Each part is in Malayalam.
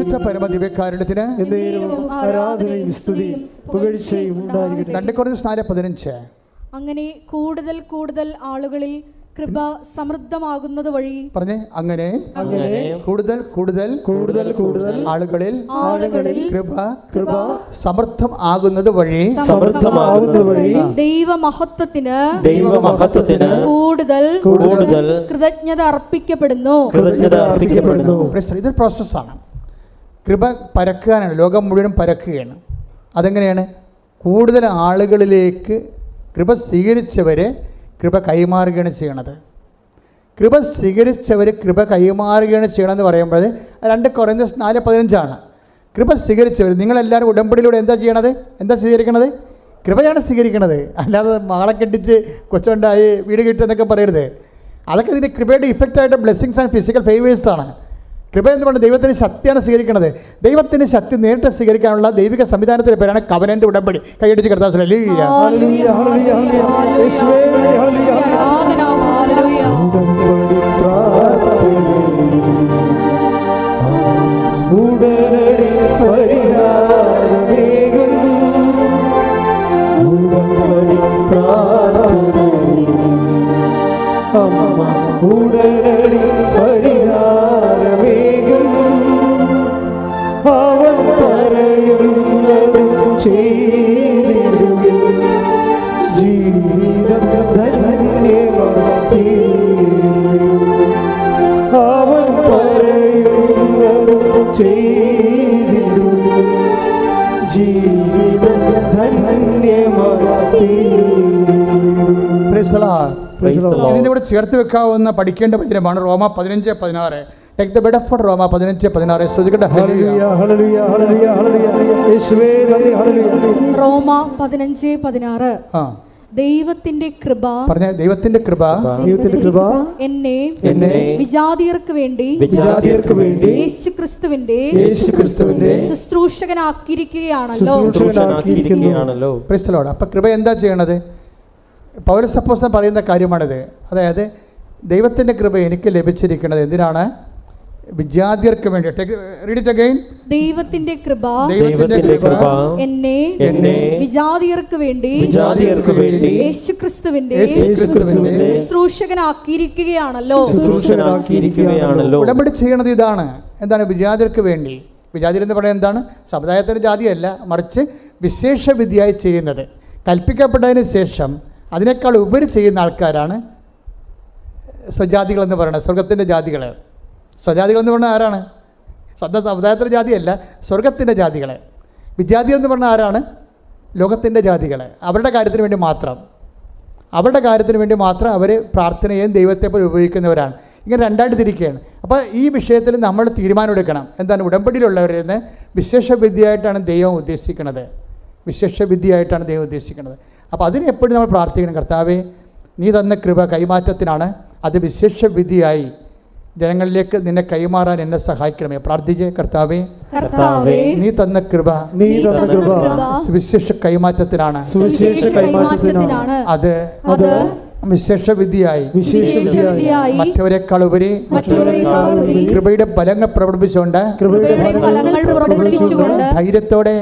പരിശുദ്ധ പരമദിവ്യകാരുണ്യത്തിന് ആരാധനയും സ്തുതിയും പുകഴ്ചയും ഉണ്ടായിരിക്കട്ടെ. 2 കൊരിന്ത്യർ 4:15. അങ്ങനെ കൂടുതൽ കൂടുതൽ ആളുകളിൽ കൃപ സമൃദ്ധമാകുന്നത് വഴി പറഞ്ഞേ, അങ്ങനെ കൂടുതൽ കൂടുതൽ കൂടുതൽ കൂടുതൽ ആളുകളിൽ കൃപ സമൃദ്ധം ആകുന്നത് വഴി ദൈവമഹത്വത്തിന് കൂടുതൽ കൃതജ്ഞത അർപ്പിക്കപ്പെടുന്നു. ഇതൊരു പ്രോസസ്സാണ്. കൃപ പരക്കാനാണ്, ലോകം മുഴുവൻ പരക്കുകയാണ്. അതെങ്ങനെയാണ്? കൂടുതൽ ആളുകളിലേക്ക് കൃപ സ്വീകരിച്ചവരെ കൃപ കൈമാറുകയാണ് ചെയ്യണത്. കൃപ സ്വീകരിച്ചവർ കൃപ കൈമാറുകയാണ് ചെയ്യണമെന്ന് പറയുമ്പോൾ 2 കൊരിന്ത്യർ 4:15. കൃപ സ്വീകരിച്ചവർ, നിങ്ങളെല്ലാവരും ഉടമ്പടിയിലൂടെ എന്താ ചെയ്യണത്? എന്താ സ്വീകരിക്കണത്? കൃപയാണ് സ്വീകരിക്കണത്. അല്ലാതെ മാളെ കെട്ടിച്ച് കൊച്ചുണ്ടായി വീട് കിട്ടുമെന്നൊക്കെ പറയരുത്. അതൊക്കെ ഇതിൻ്റെ കൃപയുടെ ഇഫക്റ്റായിട്ട് ബ്ലെസ്സിങ്സ് ആൻഡ് ഫിസിക്കൽ ഫേവേഴ്സാണ്. കൃപ എന്ന് പറഞ്ഞാൽ ദൈവത്തിൻ്റെ ശക്തിയാണ് സ്വീകരിക്കുന്നത്. ദൈവത്തിൻ്റെ ശക്തി നേരിട്ട് സ്വീകരിക്കാനുള്ള ദൈവിക സംവിധാനത്തിൻ്റെ പേരാണ് കവനന്റ് ഉടമ്പടി. കൈയടിച്ച് കർത്താവ് ഇതിൻ്റെ കൂടെ ചേർത്ത് വെക്കാവുന്ന പഠിക്കേണ്ട വചനമാണ് റോമ 15:16. Take the bed of Roma 15:16. ശ്രദ്ധിക്കട്ടെ. റോമ 15:16. ദൈവത്തിന്റെ കൃപ, പറഞ്ഞ ദൈവത്തിന്റെ കൃപ എന്നെ വിജാതിയർക്ക് വേണ്ടി യേശുക്രിസ്തുവിന്റെ ശുശ്രൂഷകനാക്കിയിരിക്കുകയാണല്ലോ. Praise the Lord. അപ്പൊ കൃപ എന്താ ചെയ്യണത്? പൗലോസ് അപ്പോസ്തലൻ പറയുന്ന കാര്യമാണിത്. അതായത് ദൈവത്തിന്റെ കൃപ എനിക്ക് ലഭിച്ചിരിക്കുന്നത് എന്തിനാണ്? വിജാതിയർക്ക് വേണ്ടി. Read it again. ദൈവത്തിന്റെ കൃപ എന്നെ വിജാതിയർക്ക് വേണ്ടി യേശുക്രിസ്തുവിന്റെ ശുശ്രൂഷകനാക്കിയിരിക്കുകയാണല്ലോ. ഉടമ്പടി ചെയ്യണത് ഇതാണ്. എന്താണ്? വിജാതിയർക്ക് വേണ്ടി. വിജാതിയർ എന്ന് പറയുന്നത് എന്താണ്? സമുദായത്തിൻ്റെ ജാതിയല്ല, മറിച്ച് വിശേഷ വിധിയായി ചെയ്യുന്നത്. കൽപ്പിക്കപ്പെട്ടതിന് ശേഷം അതിനേക്കാൾ ഉപരി ചെയ്യുന്ന ആൾക്കാരാണ് സ്വജാതികളെന്ന് പറയുന്നത്. സ്വർഗത്തിൻ്റെ ജാതികൾ. സ്വജാതികളെന്ന് പറഞ്ഞാൽ ആരാണ്? സ്വന്തം സമുദായത്തിൻ്റെ ജാതിയല്ല, സ്വർഗത്തിൻ്റെ ജാതികൾ. വിജാതി എന്ന് പറഞ്ഞാൽ ആരാണ്? ലോകത്തിൻ്റെ ജാതികൾ. അവരുടെ കാര്യത്തിന് വേണ്ടി മാത്രം അവർ പ്രാർത്ഥനയും ദൈവത്തെ പോലെ ഉപയോഗിക്കുന്നവരാണ്. ഇങ്ങനെ രണ്ടായിട്ട് തിരിക്കുകയാണ്. അപ്പോൾ ഈ വിഷയത്തിൽ നമ്മൾ തീരുമാനമെടുക്കണം. എന്താണ്? ഉടമ്പടിയിലുള്ളവരിൽ നിന്ന് വിശേഷ വിദ്യയായിട്ടാണ് ദൈവം ഉദ്ദേശിക്കുന്നത്. അപ്പോൾ അതിന് എപ്പോഴും നമ്മൾ പ്രാർത്ഥിക്കണം. കർത്താവേ, നീ തന്ന കൃപ കൈമാറ്റത്തിനാണ്. അത് വിശേഷ വിധിയായി ജനങ്ങളിലേക്ക് നിന്നെ കൈമാറാൻ എന്നെ സഹായിക്കണമേ. പ്രാർത്ഥിച്ചേ. കർത്താവേ, നീ തന്ന കൃപ വിശേഷ കൈമാറ്റത്തിനാണ്. അത് വിശേഷ വിധിയായി മറ്റവരെക്കാൾ ഉപരി കൃപയുടെ ഫലങ്ങൾ പ്രകടിപ്പിച്ചുകൊണ്ട് ധൈര്യത്തോടെ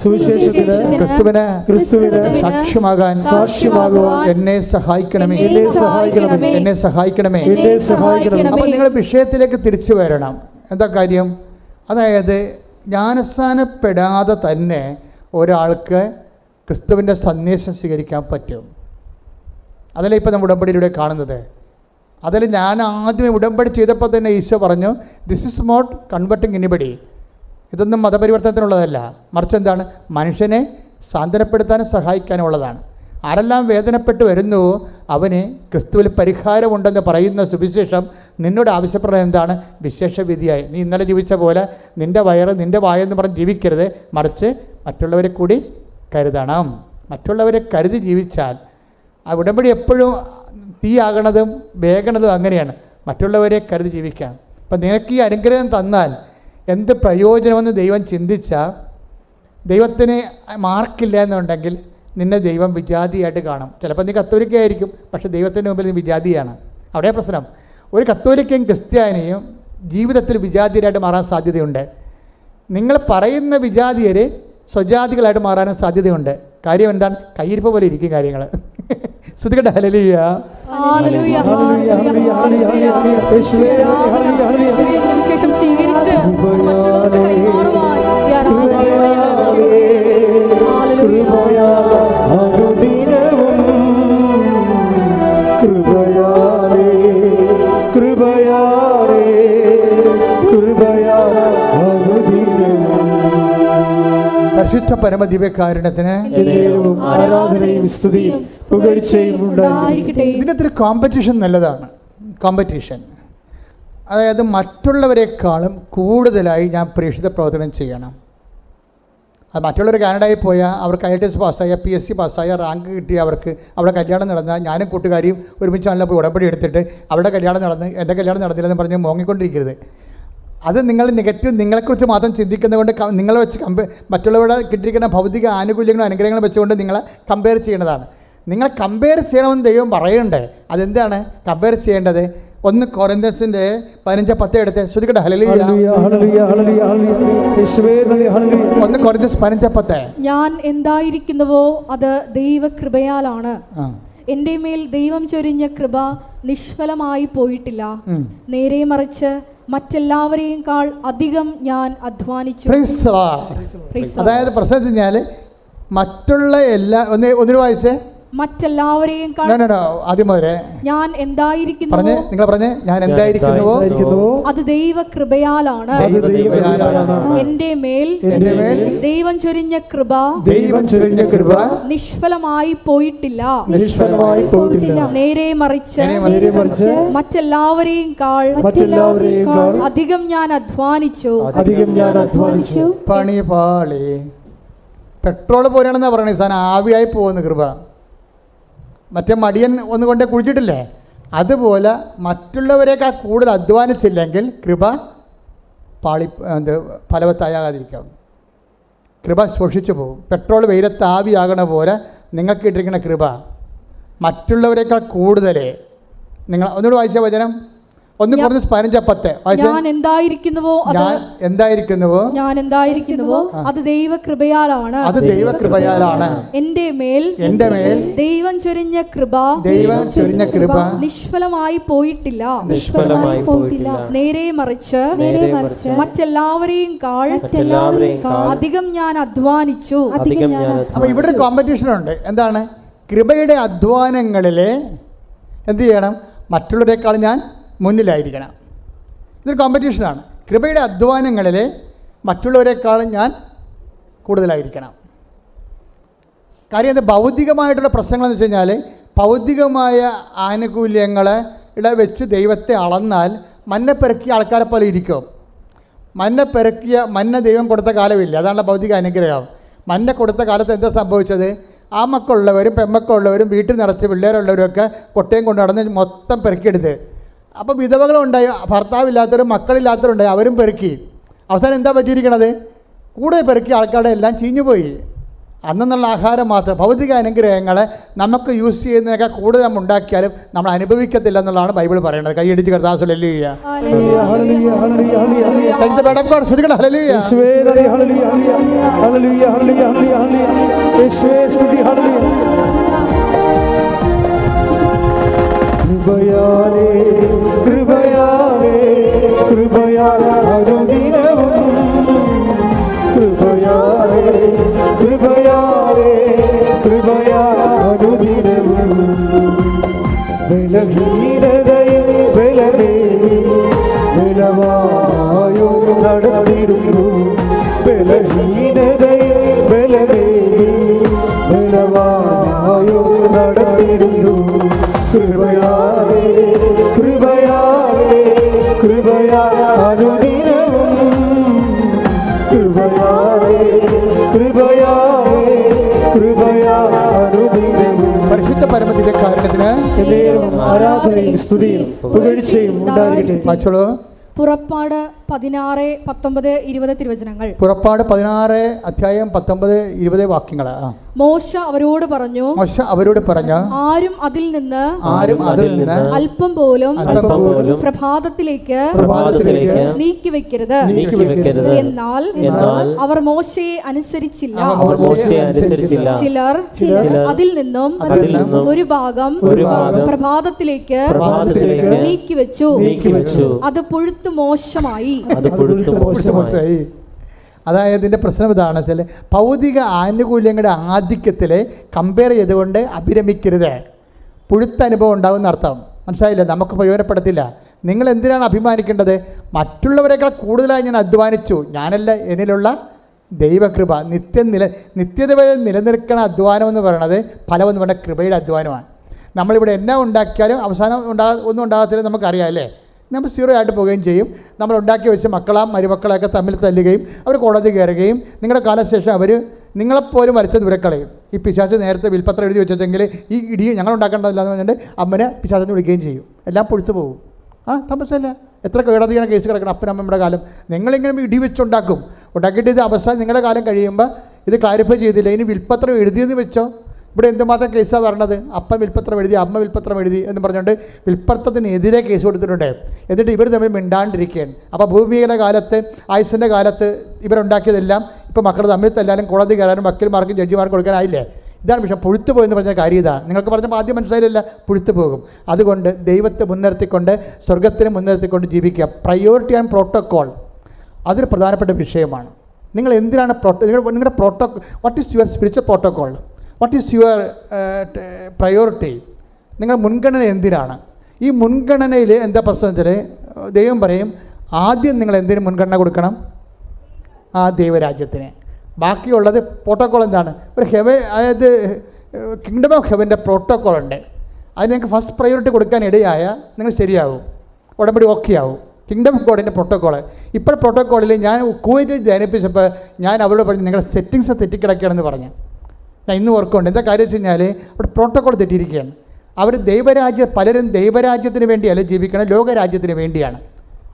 സുവിശേഷത്തിന് സാക്ഷ്യമാകാൻ എന്നെ സഹായിക്കണമേ. അപ്പോൾ നിങ്ങൾ വിഷയത്തിലേക്ക് തിരിച്ചു വരണം. എന്താ കാര്യം? അതായത് ജ്ഞാനസ്നാനപ്പെടാതെ തന്നെ ഒരാൾക്ക് ക്രിസ്തുവിൻ്റെ സന്ദേശം സ്വീകരിക്കാൻ പറ്റും. അതല്ല ഇപ്പോൾ നമ്മൾ ഉടമ്പടിയിലൂടെ കാണുന്നത്. അതിൽ ഞാൻ ആദ്യമേ ഉടമ്പടി ചെയ്തപ്പോൾ തന്നെ ഈശോ പറഞ്ഞു, this is not converting anybody. ഇതൊന്നും മതപരിവർത്തനത്തിനുള്ളതല്ല, മറിച്ച് എന്താണ്? മനുഷ്യനെ സാന്ത്വനപ്പെടുത്താനും സഹായിക്കാനുള്ളതാണ്. ആരെല്ലാം വേദനപ്പെട്ട് വരുന്നുവോ അവന് ക്രിസ്തുവിൽ പരിഹാരമുണ്ടെന്ന് പറയുന്ന സുവിശേഷം നിന്നോട് ആവശ്യപ്പെടുന്നത് എന്താണ്? വിശേഷ വിധിയായി. നീ ഇന്നലെ ജീവിച്ച പോലെ നിൻ്റെ വയറ് നിൻ്റെ വായെന്ന് പറഞ്ഞ് ജീവിക്കരുത്, മറിച്ച് മറ്റുള്ളവരെ കൂടി കരുതണം. മറ്റുള്ളവരെ കരുതി ജീവിച്ചാൽ ആ ഉടമ്പടി എപ്പോഴും തീയാകണതും വേഗണതും അങ്ങനെയാണ്. മറ്റുള്ളവരെ കരുതി ജീവിക്കാൻ. അപ്പം നിനക്ക് ഈ അനുഗ്രഹം തന്നാൽ എന്ത് പ്രയോജനമെന്ന് ദൈവം ചിന്തിച്ചാൽ, ദൈവത്തിന് മാർക്കില്ല എന്നുണ്ടെങ്കിൽ നിന്നെ ദൈവം വിജാതിയായിട്ട് കാണും. ചിലപ്പോൾ നീ കത്തോലിക്കയായിരിക്കും, പക്ഷേ ദൈവത്തിൻ്റെ മുമ്പിൽ നീ വിജാതിയാണ്. അവിടെ പ്രശ്നം. ഒരു കത്തോലിക്കയും ക്രിസ്ത്യാനിയും ജീവിതത്തിൽ വിജാതീയരായിട്ട് മാറാൻ സാധ്യതയുണ്ട്. നിങ്ങൾ പറയുന്ന വിജാതീയർ സ്വജാതികളായിട്ട് മാറാനും സാധ്യതയുണ്ട്. കാര്യം എന്താണ്? കയ്യിരിപ്പ് പോലെ ഇരിക്കും കാര്യങ്ങൾ. ശ്രുതികട്ടെ ഹല്ലേലൂയ. ഹല്ലേലൂയ, ഹല്ലേലൂയ, ഹല്ലേലൂയ. യേശുവേ, സുവിശേഷം സ്വീകരിച്ച് മറ്റുള്ളവർക്ക് കൈമാറുവാൻ ഈ ആരാധനയോടെ ഞങ്ങളെ അഭിഷേകിച്ച്. ഹല്ലേലൂയ. അനുദിനവും കൃപയാലേ കൃപയാലേ കൃപയാൽ അനുദിനവും പരിശുദ്ധ പരമദിവ്യകാരുണ്യത്തിന് ആരാധനയും സ്തുതിയും പുകഴ്ചയും ഉണ്ടായിരിക്കട്ടെ. ഇതിനകത്തൊരു കോമ്പറ്റീഷൻ നല്ലതാണ്. കോമ്പറ്റീഷൻ, അതായത് മറ്റുള്ളവരെക്കാളും കൂടുതലായി ഞാൻ പ്രേക്ഷിത പ്രവർത്തനം ചെയ്യണം. അത് മറ്റുള്ളവർ കാനഡയിൽ പോയാൽ അവർക്ക് IELTS പാസ്സായ, PSC പാസ്സായ, റാങ്ക് കിട്ടിയ അവർക്ക് അവിടെ കല്യാണം നടന്നാൽ ഞാനും കൂട്ടുകാരിയും ഒരുമിച്ചാണല്ലോ പോയി ഉടമ്പടി എടുത്തിട്ട് അവിടെ കല്യാണം നടന്ന് എൻ്റെ കല്യാണം നടന്നില്ലെന്ന് പറഞ്ഞ് മോങ്ങിക്കൊണ്ടിരിക്കരുത്. അത് നിങ്ങൾ നെഗറ്റീവ് നിങ്ങളെക്കുറിച്ച് മാത്രം ചിന്തിക്കുന്നതുകൊണ്ട് നിങ്ങളെ വെച്ച് മറ്റുള്ളവരുടെ കിട്ടിയിരിക്കുന്ന ഭൗതിക ആനുകൂല്യങ്ങളും അനുഗ്രഹങ്ങളും വെച്ചുകൊണ്ട് നിങ്ങളെ കമ്പയർ ചെയ്യുന്നതാണ്. നിങ്ങൾ കമ്പയർ ചെയ്യണമെന്ന് ദൈവം പറയണ്ടേ. അതെന്താണ് കമ്പയർ ചെയ്യേണ്ടത്? 1 കൊരിന്ത്യൻസിന്റെ 15:10 എടുത്ത് ശ്രുതികട്ടെ. ഹല്ലേലൂയ, ഹല്ലേലൂയ, ഹല്ലേലൂയ, ഹല്ലേലൂയ. യേശുവേ നന്ദി. ഹല്ലേലൂയ. 1 കൊരിന്ത്യൻസ് 15:10. ഞാൻ എന്തായിരിക്കുന്നുവോ അത് ദൈവകൃപയാലാണ്. എൻ്റെ മേൽ ദൈവം ചൊരിഞ്ഞ കൃപ നിഷ്ഫലമായി പോയിട്ടില്ല. നേരെ മറിച്ച് മറ്റെല്ലാവരെയും അധികം ഞാൻ അധ്വാനിച്ചു. അതായത് പ്രശ്നം വെച്ച് കഴിഞ്ഞാൽ മറ്റുള്ള എല്ലാ ഒന്നിനു വായിച്ചേ മറ്റെല്ലാവരെയും ആദ്യം മുതലേ ഞാൻ എന്തായിരിക്കുന്നുവോ നിങ്ങൾ പറഞ്ഞേ ഞാൻ എന്തായിരിക്കുന്നുവോ അത് ദൈവകൃപയാലാണ്. എൻ്റെ മേൽ ദൈവം ചൊരിഞ്ഞ കൃപ നിഷ്ഫലമായി പോയിട്ടില്ല. നേരെ മറിച്ച് മറ്റെല്ലാവരെയും അധികം ഞാൻ അധ്വാനിച്ചു. പണി പാളി. പെട്രോൾ പോലെയാണെന്നാ പറയണേ. സാധനം ആവിയായി പോകുന്ന കൃപ. മറ്റേ മടിയൻ ഒന്നുകൊണ്ടേ കുഴിച്ചിട്ടില്ലേ, അതുപോലെ മറ്റുള്ളവരെക്കാൾ കൂടുതൽ അധ്വാനിച്ചില്ലെങ്കിൽ കൃപ ഫലവത്താകാതിരിക്കും. കൃപ ശോഷിച്ചു പോകും. പെട്രോൾ വെയിലത്ത് ആവിയാകണ പോലെ നിങ്ങൾക്ക് ഇട്ടിരിക്കുന്ന കൃപ മറ്റുള്ളവരെക്കാൾ കൂടുതൽ നിങ്ങൾ ഒന്നുകൂടെ വായിച്ച വചനം 1 കൊരിന്ത്യൻസ് 15:10 ഞാൻ എന്തായിരിക്കുന്നുവോ അത് ദൈവകൃപയാലാണ്. എൻ്റെ മേൽ ദൈവം ചൊരിഞ്ഞ കൃപ നിഷ്ഫലമായി പോയിട്ടില്ല. നേരെ മറിച്ച് മറ്റെല്ലാവരെയും അധികം ഞാൻ അധ്വാനിച്ചു. അപ്പോൾ ഇവിടെ ഒരു കോമ്പറ്റീഷൻ ഉണ്ട്. എന്താണ്? കൃപയുടെ അധ്വാനങ്ങളിൽ എന്ത് ചെയ്യണം? മറ്റുള്ളവരെക്കാൾ ഞാൻ മുന്നിലായിരിക്കണം. ഇതൊരു കോമ്പറ്റീഷനാണ്. കൃപയുടെ അധ്വാനങ്ങളിൽ മറ്റുള്ളവരെക്കാളും ഞാൻ കൂടുതലായിരിക്കണം. കാര്യം അത് ഭൗതികമായിട്ടുള്ള പ്രശ്നങ്ങളെന്ന് വെച്ച് കഴിഞ്ഞാൽ ഭൗതികമായ ആനുകൂല്യങ്ങളെ വെച്ച് ദൈവത്തെ അളന്നാൽ മന്ന പെറുക്കിയ ആൾക്കാരെ പോലെ ഇരിക്കും. മന്ന ദൈവം കൊടുത്ത കാലമില്ല. അതാണല്ലോ ഭൗതിക അനുഗ്രഹം. മന്ന കൊടുത്ത കാലത്ത് എന്താ സംഭവിച്ചത്? ആ മക്കളുള്ളവരും പെമ്മക്കളുള്ളവരും വീട്ടിൽ നിറച്ച് പിള്ളേരുള്ളവരൊക്കെ കൊട്ടയും കൊണ്ട് നടന്ന് മൊത്തം പെറുക്കിയെടുത്ത്. അപ്പോൾ വിധവകളുണ്ടായി, ഭർത്താവില്ലാത്തവരും മക്കളില്ലാത്തവരുണ്ടായി, അവരും പെറുക്കി. അവസാനം എന്താ പറ്റിയിരിക്കണത്? കൂടുതൽ പെറുക്കിയ ആൾക്കാരുടെ എല്ലാം ചീഞ്ഞുപോയി. അന്നുള്ള ആഹാരം മാത്രം. ഭൗതിക അനുഗ്രഹങ്ങളെ നമുക്ക് യൂസ് ചെയ്യുന്നതൊക്കെ കൂടുതൽ നമ്മൾ ഉണ്ടാക്കിയാലും നമ്മൾ അനുഭവിക്കത്തില്ല എന്നുള്ളതാണ് ബൈബിൾ പറയുന്നത്. കൈയടിച്ച് കർത്താവ് ഹല്ലേലൂയ. കൃപയാലേ കൃപയാലേ കൃപയാലേ അനുദിനവും കൃപയാലേ കൃപയാലേ കൃപയാലേ അനുദിനവും ബലഹീനതയിൽ ബലമേറി ബലവായോ നടന്നിടുന്നു. ബലഹീനതയിൽ ബലമേറി ബലവായോ നടന്നിടുന്നു. കൃപയാലേ കൃപയാലേ കൃപയാലേ അനുദിനവും കൃപയാലേ കൃപയാലേ കൃപയാലേ അനുദിനവും. പരിശുദ്ധ പരമദിവ്യകാരുണ്യത്തിന് ആരാധനയും സ്തുതിയും പുകഴ്ചയും ഉണ്ടായിരിക്കട്ടെ. പുറപ്പാട് 16, 19, 20 തിരുവചനങ്ങൾ. പുറപ്പാട് 16 അധ്യായം 19, 20 വാക്യങ്ങൾ. മോശ അവരോട് പറഞ്ഞു, ആരും അതിൽ നിന്ന് അല്പം പോലും പ്രഭാതത്തിലേക്ക് നീക്കിവെക്കരുത്. എന്നാൽ അവർ മോശയെ അനുസരിച്ചില്ല. ചിലർ അതിൽ നിന്നും ഒരു ഭാഗം പ്രഭാതത്തിലേക്ക് നീക്കിവെച്ചു. അത് പുഴുത്തു മോശമായി. അതായത് ഇതിൻ്റെ പ്രശ്നം ഇതാണ് വെച്ചാൽ, ഭൗതിക ആനുകൂല്യങ്ങളുടെ ആധിക്യത്തിൽ കമ്പയർ ചെയ്തുകൊണ്ട് അഭിരമിക്കരുത്. പുഴുത്ത അനുഭവം ഉണ്ടാകുന്ന അർത്ഥം മനസ്സിലായില്ല, നമുക്ക് പ്രയോജനപ്പെടത്തില്ല. നിങ്ങൾ എന്തിനാണ് അഭിമാനിക്കേണ്ടത്? മറ്റുള്ളവരെക്കാൾ കൂടുതലായി ഞാൻ അധ്വാനിച്ചു, ഞാനല്ല, എന്നിലുള്ള ദൈവകൃപ. നിത്യത വരെ നിലനിൽക്കുന്ന അധ്വാനം എന്ന് പറയുന്നത് ഫലമെന്ന് പറഞ്ഞാൽ കൃപയുടെ അധ്വാനമാണ്. നമ്മളിവിടെ എന്നാ ഉണ്ടാക്കിയാലും അവസാനം ഒന്നും ഉണ്ടാകത്തില്ല, നമുക്കറിയാം അല്ലേ. നമ്മൾ 0 ആയിട്ട് പോവുകയും ചെയ്യും. നമ്മൾ ഉണ്ടാക്കി വെച്ച് മരുമക്കളെയൊക്കെ തമ്മിൽ തല്ലുകയും അവർ കോടതി കയറുകയും നിങ്ങളുടെ കാലശേഷം അവർ നിങ്ങളെപ്പോലും വരച്ച ദൂരക്കളയും. ഈ പിശാച് നേരത്തെ വിൽപ്പത്രം എഴുതി വെച്ചെങ്കിൽ ഈ ഇടി ഞങ്ങൾ ഉണ്ടാക്കേണ്ടതില്ല എന്ന് പറഞ്ഞിട്ട് അമ്മനെ പിശാചെന്ന് വിളിക്കുകയും ചെയ്യും. എല്ലാം പൊഴുത്തു പോകും. തമസല്ല. എത്ര കോടതിയാണ് കേസ് കിടക്കണം അപ്പനമ്മയുടെ കാലം. നിങ്ങളിങ്ങനെ ഇടി വെച്ചുണ്ടാക്കും. ഉണ്ടാക്കിയിട്ട് ഇത് അവസാനം നിങ്ങളുടെ കാലം കഴിയുമ്പോൾ ഇത് ക്ലാരിഫൈ ചെയ്തില്ല, ഇനി വിൽപ്പത്രം എഴുതിയെന്ന് വെച്ചോ. ഇവിടെ എന്തുമാത്രം കേസാണ് പറഞ്ഞത്? അപ്പൻ വിൽപ്പത്രം എഴുതി, അമ്മ വിൽപ്പത്രം എഴുതി എന്ന് പറഞ്ഞുകൊണ്ട് വിൽപ്പത്രത്തിനെതിരെ കേസ് കൊടുത്തിട്ടുണ്ട്. എന്നിട്ട് ഇവർ തമ്മിൽ മിണ്ടാണ്ടിരിക്കുകയാണ്. അപ്പോൾ ഭൂമിയുടെ കാലത്ത്, ആയുസിൻ്റെ കാലത്ത് ഇവരുണ്ടാക്കിയതെല്ലാം ഇപ്പോൾ മക്കൾ തമ്മിൽ തല്ലാനും കോടതി കയറാനും വക്കീൽമാർക്കും ജഡ്ജിമാർക്കും കൊടുക്കാനായില്ലേ? ഇതാണ് വിഷയം. പുഴുത്തു പോയെന്ന് പറഞ്ഞ കാര്യം ഇതാണ്. നിങ്ങൾക്ക് പറഞ്ഞപ്പോൾ ആദ്യം മനസ്സിലായില്ല, പുഴുത്തു പോകും. അതുകൊണ്ട് ദൈവത്തെ മുൻനിർത്തിക്കൊണ്ട്, സ്വർഗത്തിനെ മുൻനിർത്തിക്കൊണ്ട് ജീവിക്കുക. പ്രയോറിറ്റി ആൻഡ് പ്രോട്ടോക്കോൾ അതൊരു പ്രധാനപ്പെട്ട വിഷയമാണ്. നിങ്ങൾ എന്തിനാണ് നിങ്ങളുടെ protocol? What is your spiritual protocol? What is your priority? നിങ്ങൾ മുൻഗണന എന്തിനാണ്? ഈ മുൻഗണനയിൽ എന്താ പ്രശ്നം വെച്ചാൽ, ദൈവം പറയും ആദ്യം നിങ്ങൾ എന്തിനു മുൻഗണന കൊടുക്കണം? ആ ദൈവരാജ്യത്തിന്. ബാക്കിയുള്ളത് പ്രോട്ടോക്കോൾ എന്താണ്? ഒരു അതായത് കിങ്ഡം ഓഫ് ഹെവൻ്റെ പ്രോട്ടോക്കോൾ ഉണ്ട്. അതിന് നിങ്ങൾക്ക് ഫസ്റ്റ് പ്രയോറിറ്റി കൊടുക്കാൻ ഇടയായ നിങ്ങൾ ശരിയാവും, ഉടമ്പടി ഓക്കെ ആവും. കിങ്ഡം ഓഫ് ഗോഡിൻ്റെ പ്രോട്ടോക്കോൾ. ഇപ്പോൾ പ്രോട്ടോക്കോളിൽ ഞാൻ കുവൈറ്റിൽ ധ്യാനിപ്പിച്ചപ്പോൾ ഞാൻ അവരോട് പറഞ്ഞു, നിങ്ങളുടെ സെറ്റിങ്സ് തെറ്റിക്കിടക്കുകയാണെന്ന് പറഞ്ഞു. ഞാൻ ഇന്ന് ഓർക്കുന്നുണ്ട്. എന്താ കാര്യം വെച്ച് കഴിഞ്ഞാൽ അവിടെ പ്രോട്ടോക്കോൾ തെറ്റിയിരിക്കുകയാണ്. അവർ പലരും ദൈവരാജ്യത്തിന് വേണ്ടിയല്ല ജീവിക്കണം, ലോകരാജ്യത്തിന് വേണ്ടിയാണ്.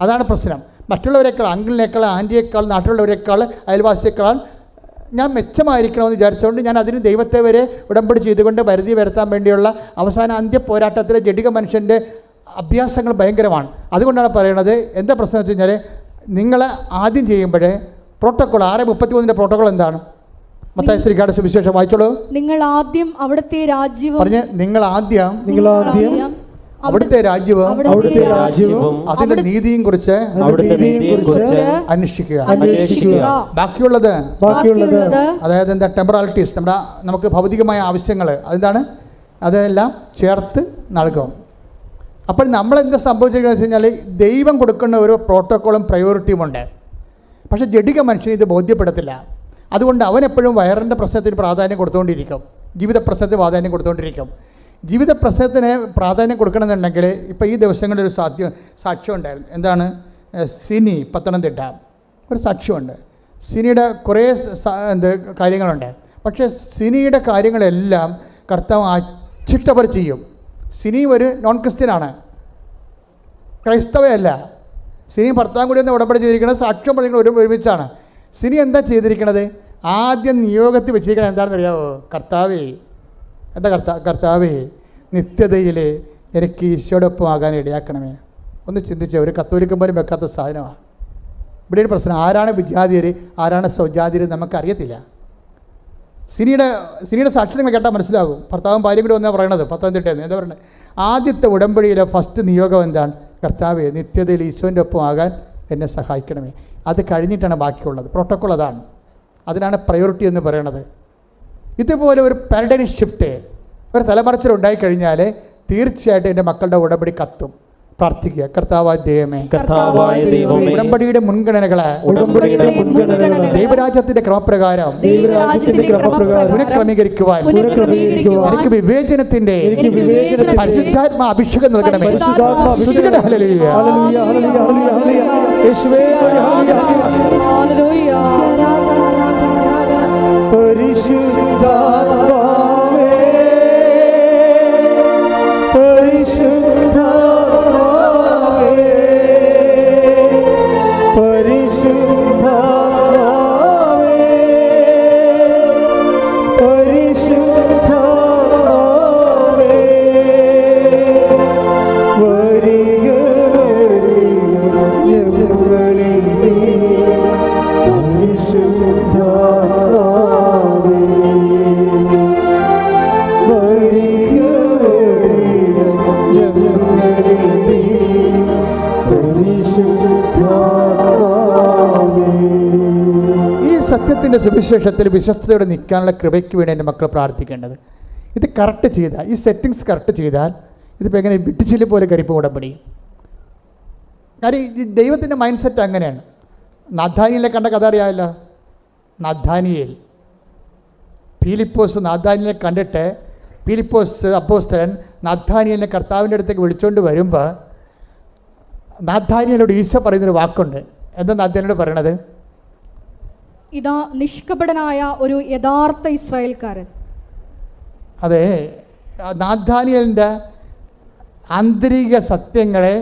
അതാണ് പ്രശ്നം. മറ്റുള്ളവരെക്കാൾ, അങ്കിളിനേക്കാൾ, ആൻറ്റിയേക്കാൾ, നാട്ടിലുള്ളവരെക്കാൾ, അയൽവാസിയേക്കാൾ ഞാൻ മെച്ചമായിരിക്കണമെന്ന് വിചാരിച്ചുകൊണ്ട് ഞാൻ അതിന് ദൈവത്തെ വരെ ഉടമ്പടി ചെയ്തുകൊണ്ട് വരുതി വരുത്താൻ വേണ്ടിയുള്ള അവസാന അന്ത്യ പോരാട്ടത്തിലെ ജഡിക മനുഷ്യൻ്റെ അഭ്യാസങ്ങൾ ഭയങ്കരമാണ്. അതുകൊണ്ടാണ് പറയണത്, എന്താ പ്രശ്നം വെച്ച് കഴിഞ്ഞാൽ നിങ്ങൾ ആദ്യം ചെയ്യുമ്പോൾ പ്രോട്ടോക്കോൾ 6:33 പ്രോട്ടോക്കോൾ എന്താണ്? മത്തായി ശ്രീകാട് സുവിശേഷം വായിച്ചോളൂ. നിങ്ങൾ ആദ്യം അവിടുത്തെ രാജ്യവും നിങ്ങൾ ആദ്യം അവിടുത്തെ രാജ്യവും അതിന്റെ നീതിയും കുറിച്ച് അന്വേഷിക്കുക. ബാക്കിയുള്ളത് അതായത് എന്താ? ടെമ്പറാലിറ്റീസ്, നമുക്ക് ഭൗതികമായ ആവശ്യങ്ങൾ അതെന്താണ്? അതെല്ലാം ചേർത്ത് നൽകും. അപ്പോൾ നമ്മളെന്താ സംഭവിച്ചിരിക്കുന്നത് വെച്ച് കഴിഞ്ഞാൽ, ദൈവം കൊടുക്കുന്ന ഒരു പ്രോട്ടോക്കോളും പ്രയോറിറ്റിയും ഉണ്ട്. പക്ഷേ ജഡിക മനുഷ്യന് ഇത് ബോധ്യപ്പെടത്തില്ല. അതുകൊണ്ട് അവനെപ്പോഴും വയറിൻ്റെ പ്രശ്നത്തിന് പ്രാധാന്യം കൊടുത്തുകൊണ്ടിരിക്കും, ജീവിത പ്രശ്നത്തിന് പ്രാധാന്യം കൊടുത്തുകൊണ്ടിരിക്കും. ജീവിത പ്രശ്നത്തിന് പ്രാധാന്യം കൊടുക്കണമെന്നുണ്ടെങ്കിൽ ഇപ്പോൾ ഈ ദിവസങ്ങളിൽ ഒരു സാക്ഷ്യം ഉണ്ടായിരുന്നു. എന്താണ്? സിനി, പത്തനംതിട്ട ഒരു സാക്ഷ്യമുണ്ട്. സിനിയുടെ കുറേ കാര്യങ്ങളുണ്ട്. പക്ഷേ സിനിയുടെ കാര്യങ്ങളെല്ലാം കർത്താവ് അച്ചിട്ടവർ ചെയ്യും. സിനി ഒരു നോൺ ക്രിസ്ത്യനാണ്, ക്രൈസ്തവയല്ല. സിനി ഭർത്താവും കൂടി ഒന്ന് ഉടമ്പടി ചെയ്തിരിക്കുന്നത്, സാക്ഷ്യം പറഞ്ഞിരിക്കുന്നത് ഒരുമിച്ചാണ്. സിനി എന്താ ചെയ്തിരിക്കണത്? ആദ്യം നിയോഗത്തിൽ വെച്ചിരിക്കണത് എന്താണെന്ന് അറിയാമോ? കർത്താവേ, എന്താ കർത്താവേ, നിത്യതയിൽ എനിക്ക് ഈശോടൊപ്പം ആകാൻ ഇടയാക്കണമേ. ഒന്ന് ചിന്തിച്ചേ, ഒരു കത്തോലിക്കൻ പോലും വെക്കാത്ത സാധനമാണ്. ഇവിടെ ഒരു പ്രശ്നം, ആരാണ് വിജാതിയർ, ആരാണ് സ്വജാതിയർ നമുക്കറിയത്തില്ല. സിനിയുടെ സാക്ഷി നിങ്ങൾ കേട്ടാൽ മനസ്സിലാകും. ഭർത്താവും ഭാര്യയും കൂടി ഒന്നാണ് പറയണത്, പത്തനംതിട്ടയെന്ന്. എന്താ പറയുന്നത്? ആദ്യത്തെ ഉടമ്പടിയിലെ ഫസ്റ്റ് നിയോഗം എന്താണ്? കർത്താവേ, നിത്യതയിൽ ഈശോൻ്റെ ഒപ്പം ആകാൻ എന്നെ സഹായിക്കണമേ. അത് കഴിഞ്ഞിട്ടാണ് ബാക്കിയുള്ളത്. പ്രോട്ടോക്കോൾ അതാണ്. അതിനാണ് പ്രയോറിറ്റി എന്ന് പറയുന്നത്. ഇതുപോലെ ഒരു പാരഡൈം ഷിഫ്റ്റ്, ഒരു തലമറിച്ചിലുണ്ടായിക്കഴിഞ്ഞാൽ തീർച്ചയായിട്ടും എൻ്റെ മക്കളുടെ ഉടമ്പടി കത്തും. പ്രാർത്ഥിക്കുക. കർത്താവായ ദൈവമേ, ഉടമ്പടിയുടെ മുൻഗണനകളെ ദൈവരാജ്യത്തിന്റെ ക്രമപ്രകാരം പുനഃക്രമീകരിക്കുവാൻ എനിക്ക് വിവേചനത്തിന്റെ പരിശുദ്ധാത്മാ അഭിഷേകം നൽകണമേ. പരിശുദ്ധാത്മാവേ, ഈ സത്യത്തിൻ്റെ സുവിശേഷത്തിൽ വിശ്വസ്തയോടെ നിൽക്കാനുള്ള കൃപയ്ക്ക് വേണ്ടി എൻ്റെ മക്കൾ പ്രാർത്ഥിക്കേണ്ടത്. ഇത് കറക്റ്റ് ചെയ്താൽ, ഈ സെറ്റിങ്സ് കറക്റ്റ് ചെയ്താൽ ഇതിപ്പോൾ എങ്ങനെ വിട്ടിച്ചില് പോലെ കരിപ്പ് ഉടമ്പടി. കാര്യം ഈ ദൈവത്തിൻ്റെ മൈൻഡ് സെറ്റ് അങ്ങനെയാണ്. നാഥാനിയലെ കണ്ട കഥ അറിയാമല്ലോ. നാഥാനിയേൽ, ഫിലിപ്പോസ് നാഥാനിയലെ കണ്ടിട്ട് ഫിലിപ്പോസ് അപ്പോസ്തലൻ നാഥാനിയലിനെ കർത്താവിൻ്റെ അടുത്തേക്ക് വിളിച്ചുകൊണ്ട് വരുമ്പോൾ നാഥാനിയലോട് ഈശോ പറയുന്നൊരു വാക്കുണ്ട്. എന്താ നാഥാനിയോട് പറയണത്? ഇതാ നിഷ്കപടനായ ഒരു യഥാർത്ഥ ഇസ്രായേൽക്കാരൻ. അതെ, നാഥാനിയലിൻ്റെ ആന്തരിക സത്യങ്ങളെ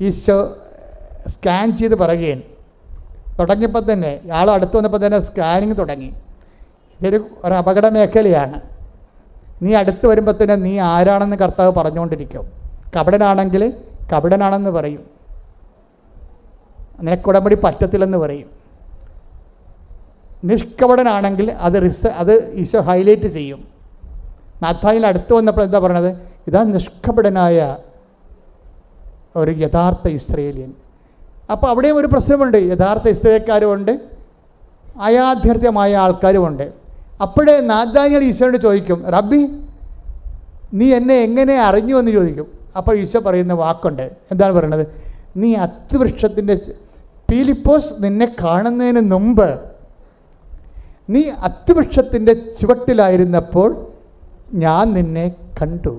ഈശോ സ്കാൻ ചെയ്ത് പറയുകയാണ്. തുടങ്ങിയപ്പോൾ തന്നെ ആൾ അടുത്ത് വന്നപ്പോൾ തന്നെ സ്കാനിങ് തുടങ്ങി. ഒരു അപകട മേഖലയാണ്. നീ അടുത്ത് വരുമ്പോൾ തന്നെ നീ ആരാണെന്ന് കർത്താവ് പറഞ്ഞുകൊണ്ടിരിക്കും. കപടനാണെങ്കിൽ കപടനാണെന്ന് പറയും, നിനക്കുടമ്പടി പറ്റത്തില്ലെന്ന് പറയും. നിഷ്കപടനാണെങ്കിൽ അത് ഈശോ ഹൈലൈറ്റ് ചെയ്യും. നാഥാനിൽ അടുത്ത് വന്നപ്പോൾ എന്താ പറയണത്? ഇതാ നിഷ്കപടനായ ഒരു യഥാർത്ഥ ഇസ്രയേലിയൻ. അപ്പോൾ അവിടെയും ഒരു പ്രശ്നമുണ്ട്. യഥാർത്ഥ ഇസ്രയേൽക്കാരുമുണ്ട്, അയാഥാർത്ഥ്യമായ ആൾക്കാരുമുണ്ട്. അപ്പോഴേ നാഥാനിയൽ ഈശോയോട് ചോദിക്കും, റബ്ബി നീ എന്നെ എങ്ങനെ അറിഞ്ഞു എന്ന് ചോദിക്കും. അപ്പോൾ ഈശോ പറയുന്ന വാക്കുണ്ട്. എന്താണ് പറയുന്നത്? നീ അത്തിവൃക്ഷത്തിൻ്റെ ഫിലിപ്പോസ് നിന്നെ കാണുന്നതിന് മുമ്പ് നീ അത്തിവൃക്ഷത്തിൻ്റെ ചുവട്ടിലായിരുന്നപ്പോൾ ഞാൻ നിന്നെ കണ്ടു.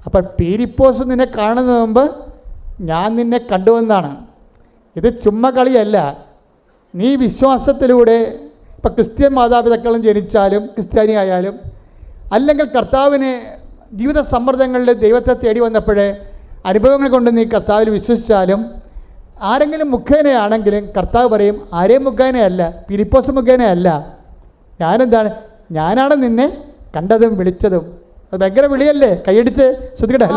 അപ്പോൾ ഫിലിപ്പോസ് നിന്നെ കാണുന്നതിന് മുമ്പ് ഞാൻ നിന്നെ കണ്ടുവെന്നാണ്. ഇത് ചുമ്മാ കളിയല്ല. നീ വിശ്വാസത്തിലൂടെ ഇപ്പം ക്രിസ്ത്യൻ മാതാപിതാക്കളും ജനിച്ചാലും ക്രിസ്ത്യാനി ആയാലും, അല്ലെങ്കിൽ കർത്താവിനെ ജീവിത സമ്മർദ്ദങ്ങളിൽ ദൈവത്തെ തേടി വന്നപ്പോഴേ അനുഭവങ്ങൾ കൊണ്ട് നീ കർത്താവിൽ വിശ്വസിച്ചാലും, ആരെങ്കിലും മുഖേനയാണെങ്കിലും കർത്താവ് പറയും ആരെയും മുഖേനയല്ല, ഫിലിപ്പോസ് മുഖേനയല്ല, ഞാനാണ് നിന്നെ കണ്ടതും വിളിച്ചതും. അത് ഭയങ്കര വിളിയല്ലേ? കൈയടിച്ച് ശ്രദ്ധിക്കട്ടെ.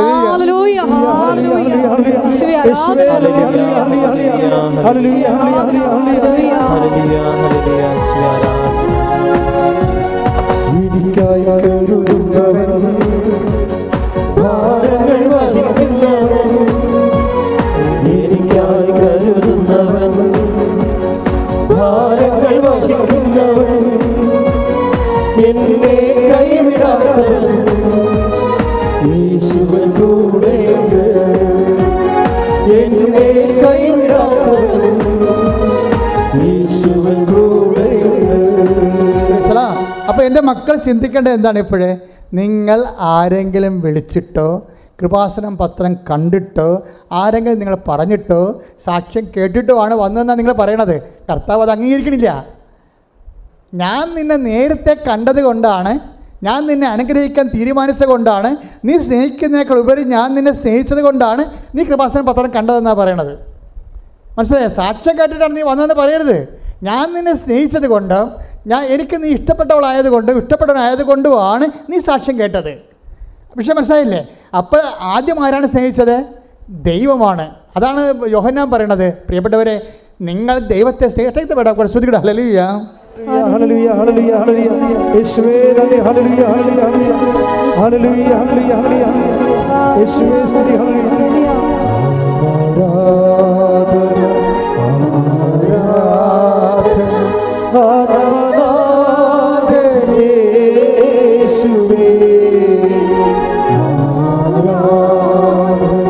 അപ്പോൾ എൻ്റെ മക്കൾ ചിന്തിക്കേണ്ടത് എന്താണ്? ഇപ്പോഴേ നിങ്ങൾ ആരെങ്കിലും വിളിച്ചിട്ടോ കൃപാസനം പത്രം കണ്ടിട്ടോ ആരെങ്കിലും നിങ്ങൾ പറഞ്ഞിട്ടോ സാക്ഷ്യം കേട്ടിട്ടോ ആണ് വന്നതെന്നാണ് നിങ്ങൾ പറയണത്. കർത്താവ് അത് അംഗീകരിക്കണില്ല. ഞാൻ നിന്നെ നേരത്തെ കണ്ടത് കൊണ്ടാണ്, ഞാൻ നിന്നെ അനുഗ്രഹിക്കാൻ തീരുമാനിച്ചത് കൊണ്ടാണ്, നീ സ്നേഹിക്കുന്നതിനേക്കാൾ ഉപരി ഞാൻ നിന്നെ സ്നേഹിച്ചത് കൊണ്ടാണ് നീ കൃപാസനം പത്രം കണ്ടതെന്നാണ് പറയണത്. മനസ്സിലായോ? സാക്ഷ്യം കേട്ടിട്ടാണ് നീ വന്നതെന്ന് പറയരുത്. ഞാൻ നിന്നെ സ്നേഹിച്ചത് കൊണ്ടും എനിക്ക് നീ ഇഷ്ടപ്പെട്ടവളായതുകൊണ്ടും ഇഷ്ടപ്പെട്ടവനായതുകൊണ്ടുമാണ് നീ സാക്ഷ്യം കേട്ടത്. പക്ഷേ മനസ്സിലായില്ലേ? അപ്പോൾ ആദ്യം ആരാണ് സ്നേഹിച്ചത്? ദൈവമാണ്. അതാണ് യോഹന്നാൻ പറയണത്. പ്രിയപ്പെട്ടവരെ, നിങ്ങൾ ദൈവത്തെ സ്നേഹിച്ചിട്ട് വേണം ശ്രദ്ധിക്കട്ടെ. ഹല്ലേലൂയ, ഹല്ലേലൂയ, ഹല്ലേലൂയ, ഹല്ലേലൂയ. യേശുവേ നന്ദി. ഹല്ലേലൂയ, ഹല്ലേലൂയ, ഹല്ലേലൂയ, ഹല്ലേലൂയ, ഹല്ലേലൂയ. യേശുവേ സ്തുതി. ഹല്ലേലൂയ. ആരാധന, ആരാധന, ആരാധന യേശുവേ. ആരാധന,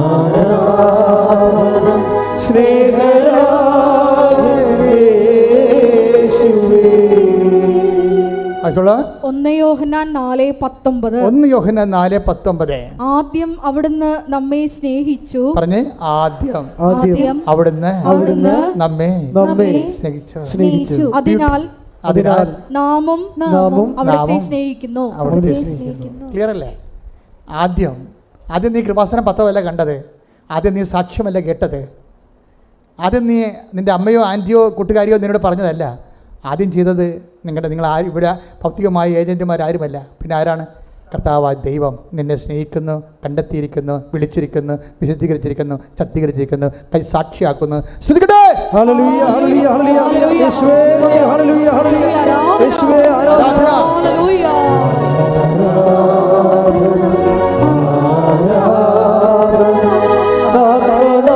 ആരാധന സ്നേഹരാജനേ യേശുവേ. 1 യോഹന്നാൻ 4:19. 1 യോഹന്നാൻ 4:19. ആദ്യം അവിടുന്ന് നമ്മെ സ്നേഹിച്ചു. പറഞ്ഞേ, ആദ്യം അവിടുന്ന് നമ്മെ സ്നേഹിച്ചു. അതിനാൽ നാമും അവിടുത്തെ സ്നേഹിക്കുന്നു. ക്ലിയർ അല്ലേ? ആദ്യം നീ കൃപാസനം പത്രമല്ല കണ്ടത്, ആദ്യം നീ സാക്ഷ്യമല്ല കേട്ടത്, ആദ്യം നീ നിൻ്റെ അമ്മയോ ആൻറ്റിയോ കൂട്ടുകാരിയോ നിന്നോട് പറഞ്ഞതല്ല. ആദ്യം ചെയ്തത് നിങ്ങൾ ആരും ഇവിടെ ഭൗതികമായ ഏജൻറ്റുമാരാരുമല്ല. പിന്നെ ആരാണ്? കർത്താവായ ദൈവം നിന്നെ സ്നേഹിക്കുന്നു, കണ്ടെത്തിയിരിക്കുന്നു, വിളിച്ചിരിക്കുന്നു, വിശുദ്ധീകരിച്ചിരിക്കുന്നു, ശക്തീകരിച്ചിരിക്കുന്നു, സാക്ഷിയാക്കുന്നു. ശ്രദ്ധിക്കട്ടെ. ഹല്ലേലൂയ, ഹല്ലേലൂയ, ഹല്ലേലൂയ. യേശുവേ ഹല്ലേലൂയ, ഹല്ലേലൂയ. യേശുവേ ആരാധന. ഹല്ലേലൂയ. ആരാധന,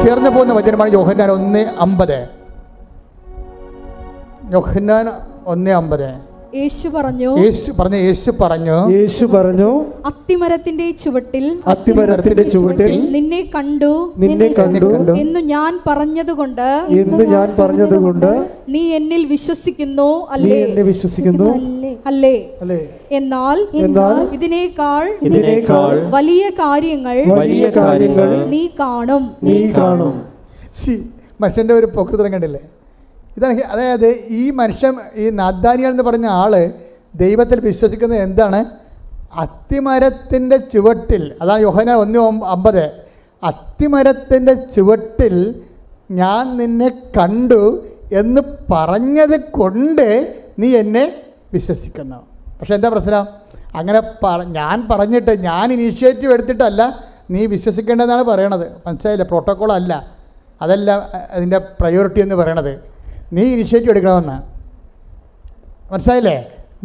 ചേർന്ന് പോകുന്ന വചനമാണ് യോഹന്നാൻ 1:50. യോഹന്നാൻ 1:50. യേശു പറഞ്ഞു അത്തിമരത്തിന്റെ ചുവട്ടിൽ നിന്നെ കണ്ടു എന്നു ഞാൻ പറഞ്ഞതുകൊണ്ട് നീ എന്നിൽ വിശ്വസിക്കുന്നു അല്ലേ? എന്നാൽ ഇതിനേക്കാൾ വലിയ കാര്യങ്ങൾ നീ കാണും. മനുഷ്യന്റെ ഒരു പ്രകൃതം കണ്ടില്ലേ? ഇതാണ്. അതായത് ഈ മനുഷ്യൻ, ഈ നാഥാനിയേൽ എന്ന് പറഞ്ഞ ആള് ദൈവത്തിൽ വിശ്വസിക്കുന്നത് എന്താണ്? അത്തിമരത്തിൻ്റെ ചുവട്ടിൽ, അതാണ് യോഹന്നാൻ 1:50. അത്തിമരത്തിൻ്റെ ചുവട്ടിൽ ഞാൻ നിന്നെ കണ്ടു എന്ന് പറഞ്ഞത് കൊണ്ട് നീ എന്നെ വിശ്വസിക്കുന്നു. പക്ഷെ എന്താ പ്രശ്നം? അങ്ങനെ ഞാൻ പറഞ്ഞിട്ട്, ഞാൻ ഇനീഷ്യേറ്റീവ് എടുത്തിട്ടല്ല നീ വിശ്വസിക്കേണ്ടതെന്നാണ് പറയണത്. മനസ്സിലായില്ലേ? പ്രോട്ടോക്കോൾ അല്ല, അതല്ല അതിൻ്റെ പ്രയോറിറ്റി എന്ന് പറയണത്. നീ ഇനിഷ്യേറ്റീവ് എടുക്കണമെന്ന്. മനസ്സിലായില്ലേ?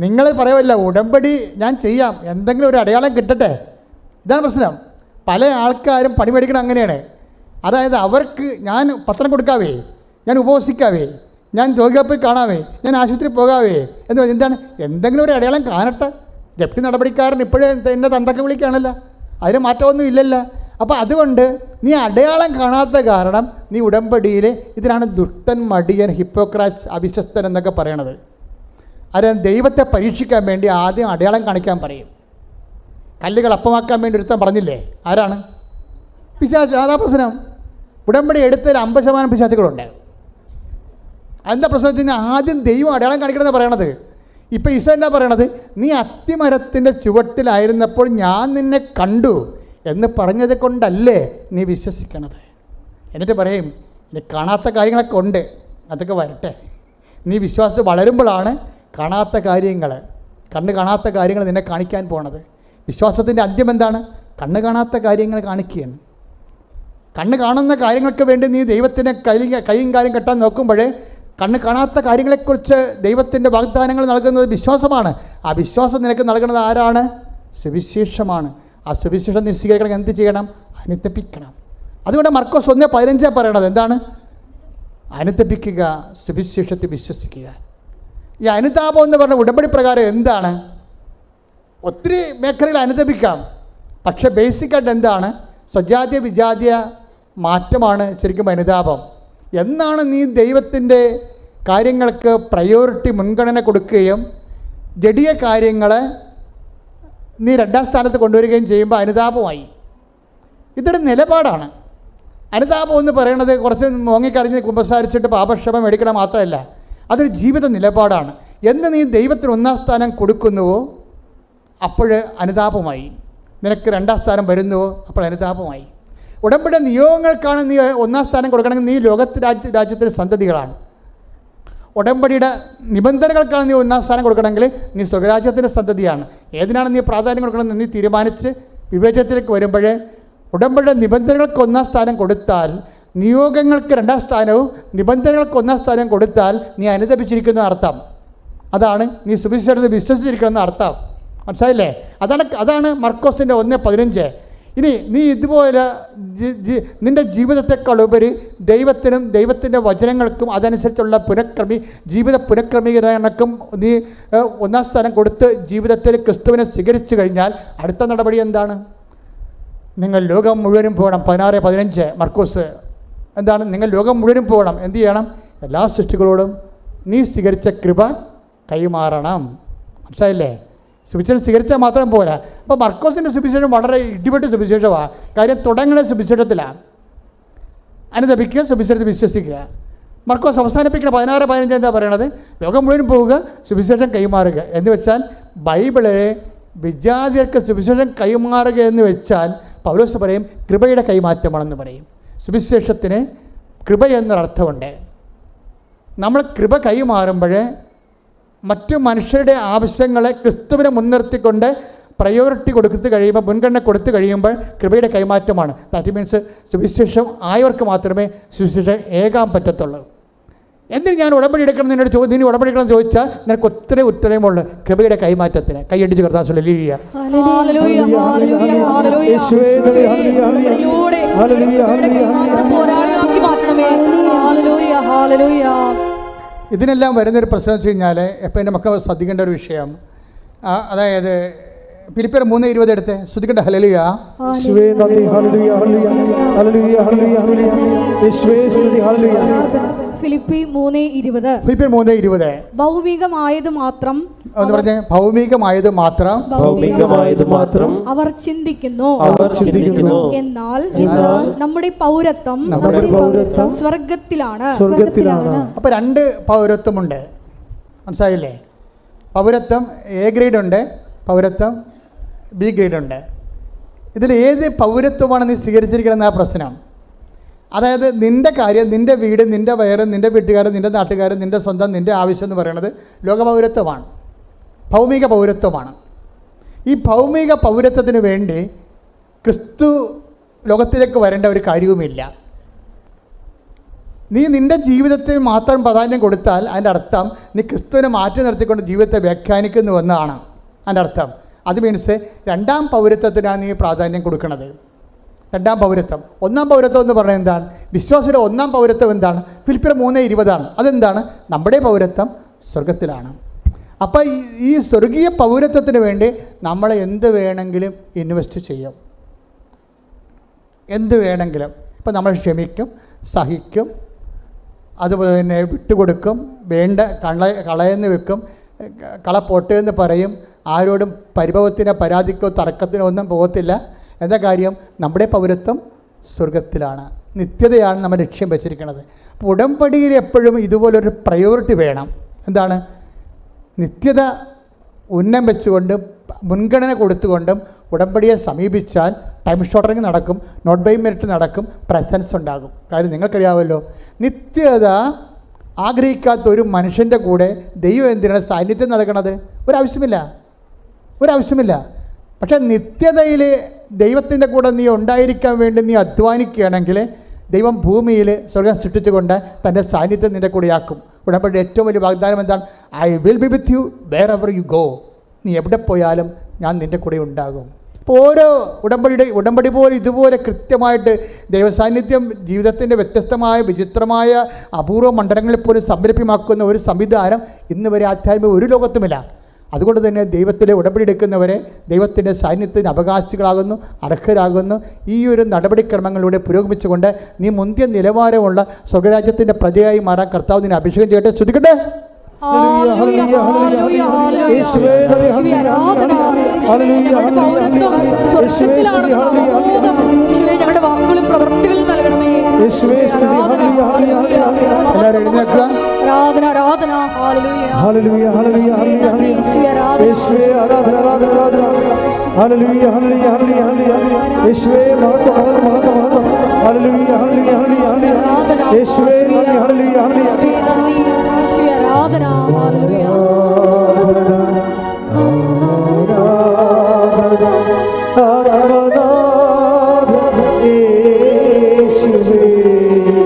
നിങ്ങൾ പറയുമല്ല ഉടമ്പടി ഞാൻ ചെയ്യാം, എന്തെങ്കിലും ഒരു അടയാളം കിട്ടട്ടെ. ഇതാണ് പ്രശ്നം. പല ആൾക്കാരും പണി മേടിക്കണം അങ്ങനെയാണ്. അതായത് അവർക്ക് ഞാൻ പത്രം കൊടുക്കാവേ, ഞാൻ ഉപവസിക്കാവേ, ഞാൻ രോഗിയെ പോയി കാണാവേ, ഞാൻ ആശുപത്രിയിൽ പോകാവേ എന്ന് പറഞ്ഞാൽ എന്താണ്? എന്തെങ്കിലും ഒരു അടയാളം കാണട്ടെ. ജപ്തി നടപടിക്കാരൻ ഇപ്പോഴേ എന്നെ തന്തക്ക വിളിക്കുകയാണല്ലോ, അതിന് മാറ്റമൊന്നും ഇല്ലല്ലോ. അപ്പോൾ അതുകൊണ്ട് നീ അടയാളം കാണാത്ത കാരണം നീ ഉടമ്പടിയിൽ, ഇതിനാണ് ദുഷ്ടൻ, മടിയൻ, ഹിപ്പോക്രാറ്റ്സ്, അവിശ്വസ്തൻ എന്നൊക്കെ പറയണത്. അത് ദൈവത്തെ പരീക്ഷിക്കാൻ വേണ്ടി ആദ്യം അടയാളം കാണിക്കാൻ പറയും. കല്ലുകൾ അപ്പമാക്കാൻ വേണ്ടി ഒരുത്തൻ പറഞ്ഞില്ലേ? ആരാണ്? പിശാച്. അതാ പ്രശ്നം. ഉടമ്പടി എടുത്തതിൽ 50% പിശാചുകളുണ്ട്. എന്താ പ്രശ്നം വെച്ച് കഴിഞ്ഞാൽ ആദ്യം ദൈവം അടയാളം കാണിക്കണമെന്ന് പറയണത്. ഇപ്പോൾ ഈശോ എന്താ പറയണത്? നീ അത്തിമരത്തിൻ്റെ ചുവട്ടിലായിരുന്നപ്പോൾ ഞാൻ നിന്നെ കണ്ടു എന്ന് പറഞ്ഞത് കൊണ്ടല്ലേ നീ വിശ്വസിക്കണത്. എന്നിട്ട് പറയും നീ കാണാത്ത കാര്യങ്ങളൊക്കെ ഉണ്ട്, അതൊക്കെ വരട്ടെ. നീ വിശ്വാസം വളരുമ്പോഴാണ് കാണാത്ത കാര്യങ്ങൾ, കണ്ണ് കാണാത്ത കാര്യങ്ങൾ നിന്നെ കാണിക്കാൻ പോണത്. വിശ്വാസത്തിൻ്റെ അന്ത്യം എന്താണ്? കണ്ണ് കാണാത്ത കാര്യങ്ങൾ കാണിക്കുകയാണ്. കണ്ണ് കാണുന്ന കാര്യങ്ങൾക്ക് വേണ്ടി നീ ദൈവത്തിൻ്റെ കൈയും കാര്യം കെട്ടാൻ നോക്കുമ്പോഴേ കണ്ണ് കാണാത്ത കാര്യങ്ങളെക്കുറിച്ച് ദൈവത്തിൻ്റെ വാഗ്ദാനങ്ങൾ നൽകുന്നത് വിശ്വാസമാണ്. ആ വിശ്വാസം നിനക്ക് നൽകുന്നത് ആരാണ്? സുവിശേഷമാണ്. ആ സുവിശേഷം നീ സ്വീകരിക്കണം. എന്ത് ചെയ്യണം? അനുതപിക്കണം. അതുകൊണ്ട് മർക്കോസ് 1:15 പറയണത് എന്താണ്? അനുതപിക്കുക, സുവിശേഷത്തിൽ വിശ്വസിക്കുക. ഈ അനുതാപം എന്ന് പറഞ്ഞ ഉടമ്പടി പ്രകാരം എന്താണ്? ഒത്തിരി മേഖലകൾ അനുതപിക്കാം, പക്ഷെ ബേസിക്കായിട്ട് എന്താണ്? സ്വജാതീയ വിജാതീയ മാറ്റമാണ് ശരിക്കും അനുതാപം. എന്നാണ് നീ ദൈവത്തിൻ്റെ കാര്യങ്ങൾക്ക് പ്രയോറിറ്റി, മുൻഗണന കൊടുക്കുകയും ജഡീയ കാര്യങ്ങളെ നീ 2ാം സ്ഥാനത്ത് കൊണ്ടുവരികയും ചെയ്യുമ്പോൾ അനുതാപമായി. ഇതൊരു നിലപാടാണ്. അനുതാപം എന്ന് പറയുന്നത് കുറച്ച് മോങ്ങിക്കറിഞ്ഞ് കുമ്പസാരിച്ചിട്ട് പാപക്ഷമം എടുക്കണം മാത്രമല്ല, അതൊരു ജീവിത നിലപാടാണ്. എന്ന് നീ ദൈവത്തിന് 1ാം സ്ഥാനം കൊടുക്കുന്നുവോ അപ്പോൾ അനുതാപമായി. നിനക്ക് 2ാം സ്ഥാനം വരുന്നുവോ അപ്പോൾ അനുതാപമായി. ഉടമ്പടി നിയോഗങ്ങൾക്കാണ് നീ 1ാം സ്ഥാനം കൊടുക്കണമെങ്കിൽ നീ രാജ്യത്തിൻ്റെ സന്തതികളാണ്. ഉടമ്പടിയുടെ നിബന്ധനകൾക്കാണ് നീ 1ാം സ്ഥാനം കൊടുക്കണമെങ്കിൽ നീ സ്വർഗരാജ്യത്തിൻ്റെ സന്തതിയാണ്. ഏതിനാണ് നീ പ്രാധാന്യം കൊടുക്കണമെന്ന് നീ തീരുമാനിച്ച് വിവേചനത്തിലേക്ക് വരുമ്പോഴേ ഉടമ്പടിയുടെ നിബന്ധനകൾക്ക് 1ാം സ്ഥാനം കൊടുത്താൽ, നിയോഗങ്ങൾക്ക് 2ാം സ്ഥാനവും നിബന്ധനകൾക്ക് 1ാം സ്ഥാനം കൊടുത്താൽ നീ അനുതപിച്ചിരിക്കുന്ന അർത്ഥം. അതാണ് നീ സുവിശേഷത്തിൽ വിശ്വസിച്ചിരിക്കണമെന്ന അർത്ഥം. മനസ്സിലായില്ലേ? അതാണ് മർക്കോസിൻ്റെ 1:15. ഇനി നീ ഇതുപോലെ നിൻ്റെ ജീവിതത്തെക്കാളുപരി ദൈവത്തിനും ദൈവത്തിൻ്റെ വചനങ്ങൾക്കും അതനുസരിച്ചുള്ള ജീവിത പുനഃക്രമീകരണക്കും നീ 1ാം സ്ഥാനം കൊടുത്ത് ജീവിതത്തിൽ ക്രിസ്തുവിനെ സ്വീകരിച്ചു കഴിഞ്ഞാൽ അടുത്ത നടപടി എന്താണ്? നിങ്ങൾ ലോകം മുഴുവനും പോകണം. 16:15 മർക്കോസ്. എന്താണ്? നിങ്ങൾ ലോകം മുഴുവനും പോകണം. എന്ത് ചെയ്യണം? എല്ലാ സൃഷ്ടികളോടും നീ സ്വീകരിച്ച കൃപ കൈമാറണം. മനസ്സിലായില്ലേ? സുവിശേഷം സ്വീകരിച്ചാൽ മാത്രം പോരാ. അപ്പോൾ മർക്കോസിൻ്റെ സുവിശേഷം വളരെ ഇടിപെട്ട സുവിശേഷമാണ്. കാര്യം തുടങ്ങുന്ന സുവിശേഷത്തിലാണ്. അനുതപിക്കുക, സുവിശേഷത്തിൽ വിശ്വസിക്കുക. മർക്കോസ് അവസാനിപ്പിക്കുന്ന 16:15 എന്താ പറയണത്? ലോകം മുഴുവൻ പോവുക, സുവിശേഷം കൈമാറുക. എന്ന് വെച്ചാൽ ബൈബിളെ വിജാതിയർക്ക് സുവിശേഷം കൈമാറുക എന്ന് വെച്ചാൽ പൗലോസ് പറയും കൃപയുടെ കൈമാറ്റമാണെന്ന് പറയും. സുവിശേഷത്തിന് കൃപ എന്നൊരർത്ഥമുണ്ട്. നമ്മൾ കൃപ കൈമാറുമ്പോൾ മറ്റു മനുഷ്യരുടെ ആവശ്യങ്ങളെ ക്രിസ്തുവിനെ മുൻനിർത്തിക്കൊണ്ട് പ്രയോറിറ്റി കൊടുത്തു കഴിയുമ്പോൾ, മുൻഗണന കൊടുത്തു കഴിയുമ്പോൾ കൃപയുടെ കൈമാറ്റമാണ്. ദാറ്റ് മീൻസ് സുവിശേഷം ആയവർക്ക് മാത്രമേ സുവിശേഷം ഏകാൻ പറ്റത്തുള്ളൂ. എന്തിന് ഞാൻ ഉടമ്പടി എടുക്കണം നിന്നോട് നീ ഉടമ്പടി എടുക്കണം എന്ന് ചോദിച്ചാൽ നിനക്ക് ഒത്തിരി ഉത്തരമുള്ളൂ കൃപയുടെ കൈമാറ്റത്തിന്. കൈയടിച്ച് കർത്താവ് ഹല്ലേലൂയ. ഇതിനെല്ലാം വരുന്നൊരു പ്രശ്നം വെച്ച് കഴിഞ്ഞാൽ എപ്പോൾ എൻ്റെ മക്കൾ ശ്രദ്ധിക്കേണ്ട ഒരു വിഷയം, അതായത് ഫിലിപ്പിയർ 3:20 എടുത്ത് ശ്രദ്ധിക്കട്ടെ. ഹല്ലേലൂയ. ഫിലിപ്പി 3:20 ഭൗമികമായത് മാത്രം എന്ന് പറഞ്ഞേ, ഭൗമികമായത് മാത്രം അവർ ചിന്തിക്കുന്നു, എന്നാൽ നമ്മുടെ പൗരത്വം സ്വർഗത്തിലാണ്. അപ്പൊ 2 പൗരത്വമുണ്ട്, മനസ്സിലായില്ലേ? പൗരത്വം എ ഗ്രേഡ് ഉണ്ട്, പൗരത്വം ബി ഗ്രേഡ് ഉണ്ട്. ഇതിൽ ഏത് പൗരത്വമാണ് നീ സ്വീകരിച്ചിരിക്കണമെന്ന ആ പ്രശ്നം. അതായത് നിൻ്റെ കാര്യം, നിൻ്റെ വീട്, നിൻ്റെ വയറ്, നിൻ്റെ വീട്ടുകാരൻ, നിൻ്റെ നാട്ടുകാരൻ, നിൻ്റെ സ്വന്തം, നിൻ്റെ ആവശ്യം എന്ന് പറയുന്നത് ലോകപൗരത്വമാണ്, ഭൗമിക പൗരത്വമാണ്. ഈ ഭൗമിക പൗരത്വത്തിന് വേണ്ടി ക്രിസ്തു ലോകത്തിലേക്ക് വരേണ്ട ഒരു കാര്യവുമില്ല. നീ നിൻ്റെ ജീവിതത്തിൽ മാത്രം പ്രാധാന്യം കൊടുത്താൽ അതിൻ്റെ അർത്ഥം നീ ക്രിസ്തുവിനെ മാറ്റി നിർത്തിക്കൊണ്ട് ജീവിതത്തെ വ്യാഖ്യാനിക്കുന്നുവെന്നാണ് അതിൻ്റെ അർത്ഥം. അത് മീൻസ് 2ാം പൗരത്വത്തിനാണ് നീ പ്രാധാന്യം കൊടുക്കുന്നത്. 2ാം പൗരത്വം. 1ാം പൗരത്വം എന്ന് പറയുന്നത് എന്താണ്? വിശ്വാസിയുടെ 1ാം പൗരത്വം എന്താണ്? ഫിലിപ്പിയർ 3:20 അതെന്താണ്? നമ്മുടെ പൗരത്വം സ്വർഗത്തിലാണ്. അപ്പോൾ ഈ സ്വർഗീയ പൗരത്വത്തിന് വേണ്ടി നമ്മൾ എന്ത് വേണമെങ്കിലും ഇൻവെസ്റ്റ് ചെയ്യും, എന്ത് വേണമെങ്കിലും. ഇപ്പം നമ്മൾ ക്ഷമിക്കും, സഹിക്കും, അതുപോലെ തന്നെ വിട്ടുകൊടുക്കും, വേണ്ട കളയെന്ന് വെക്കും, കള പൊട്ടെന്ന് പറയും, ആരോടും പരിഭവത്തിനോ പരാതിക്കോ തർക്കത്തിനോ ഒന്നും പോകത്തില്ല. എന്താ കാര്യം? നമ്മുടെ പൗരത്വം സ്വർഗത്തിലാണ്, നിത്യതയാണ് നമ്മൾ ലക്ഷ്യം വെച്ചിരിക്കുന്നത്. അപ്പോൾ ഉടമ്പടിയിൽ എപ്പോഴും ഇതുപോലൊരു പ്രയോറിറ്റി വേണം. എന്താണ്? നിത്യത ഉന്നം വെച്ചുകൊണ്ട് മുൻഗണന കൊടുത്തുകൊണ്ടും ഉടമ്പടിയെ സമീപിച്ചാൽ ടൈം ഷോർട്ടറിങ് നടക്കും, നോട്ട് ബൈ മെറിറ്റ് നടക്കും, പ്രസൻസ് ഉണ്ടാകും. കാര്യം നിങ്ങൾക്കറിയാമല്ലോ, നിത്യത ആഗ്രഹിക്കാത്ത ഒരു മനുഷ്യൻ്റെ കൂടെ ദൈവം എന്തിനാണ് സാന്നിധ്യം നടക്കുന്നത്? ഒരാവശ്യമില്ല. പക്ഷേ നിത്യതയിൽ ദൈവത്തിൻ്റെ കൂടെ നീ ഉണ്ടായിരിക്കാൻ വേണ്ടി നീ അധ്വാനിക്കുകയാണെങ്കിൽ ദൈവം ഭൂമിയിൽ സ്വർഗം സൃഷ്ടിച്ചുകൊണ്ട് തൻ്റെ സാന്നിധ്യം നിൻ്റെ കൂടെയാക്കും. ഉടമ്പടിയുടെ ഏറ്റവും വലിയ വാഗ്ദാനം എന്താണ്? I will be with you wherever you go. നീ എവിടെ പോയാലും ഞാൻ നിൻ്റെ കൂടെ ഉണ്ടാകും. അപ്പോൾ ഓരോ ഉടമ്പടി പോലെ ഇതുപോലെ കൃത്യമായിട്ട് ദൈവസാന്നിധ്യം ജീവിതത്തിൻ്റെ വ്യത്യസ്തമായ വിചിത്രമായ അപൂർവ മണ്ഡലങ്ങളിൽ പോലും സംരംഭമാക്കുന്ന ഒരു സംവിധാനം ഇന്ന് വരെ ആധ്യാത്മിക ഒരു ലോകത്തുമില്ല. അതുകൊണ്ട് തന്നെ ദൈവത്തിലെ ഉടമ്പടി എടുക്കുന്നവരെ ദൈവത്തിൻ്റെ സാന്നിധ്യത്തിന് അവകാശികളാകുന്നു, അർഹരാകുന്നു. ഈ ഒരു നടപടിക്രമങ്ങളിലൂടെ പുരോഗമിച്ചുകൊണ്ട് നീ മുന്തിയ നിലവാരമുള്ള സ്വർഗരാജ്യത്തിൻ്റെ പ്രജയായി മാറാൻ കർത്താവ് നിന്നെ അഭിഷേകം ചെയ്യട്ടെ. ശ്രദ്ധിക്കട്ടെ. ഞങ്ങളുടെ വാക്കുകളും പ്രവൃത്തികളും നൽകണമേ. എല്ലാവരും എഴുന്നേൽക്കുക. ആരാധന ആരാധന. ഹല്ലേലൂയ ഹല്ലേലൂയ ഹല്ലേലൂയ ഹല്ലേലൂയ യേശുവേ ആരാധന ആരാധന ആരാധന. ഹല്ലേലൂയ ഹല്ലേലൂയ ഹല്ലേലൂയ യേശുവേ മഹത്വം മഹത്വം മഹത്വം മഹത്വം. ഹല്ലേലൂയ ഹല്ലേലൂയ ഹല്ലേലൂയ യേശുവേ നന്ദി. ഹല്ലേലൂയ ഹല്ലേലൂയ നന്ദി. യേശുവേ ആരാധന. ഹല്ലേലൂയ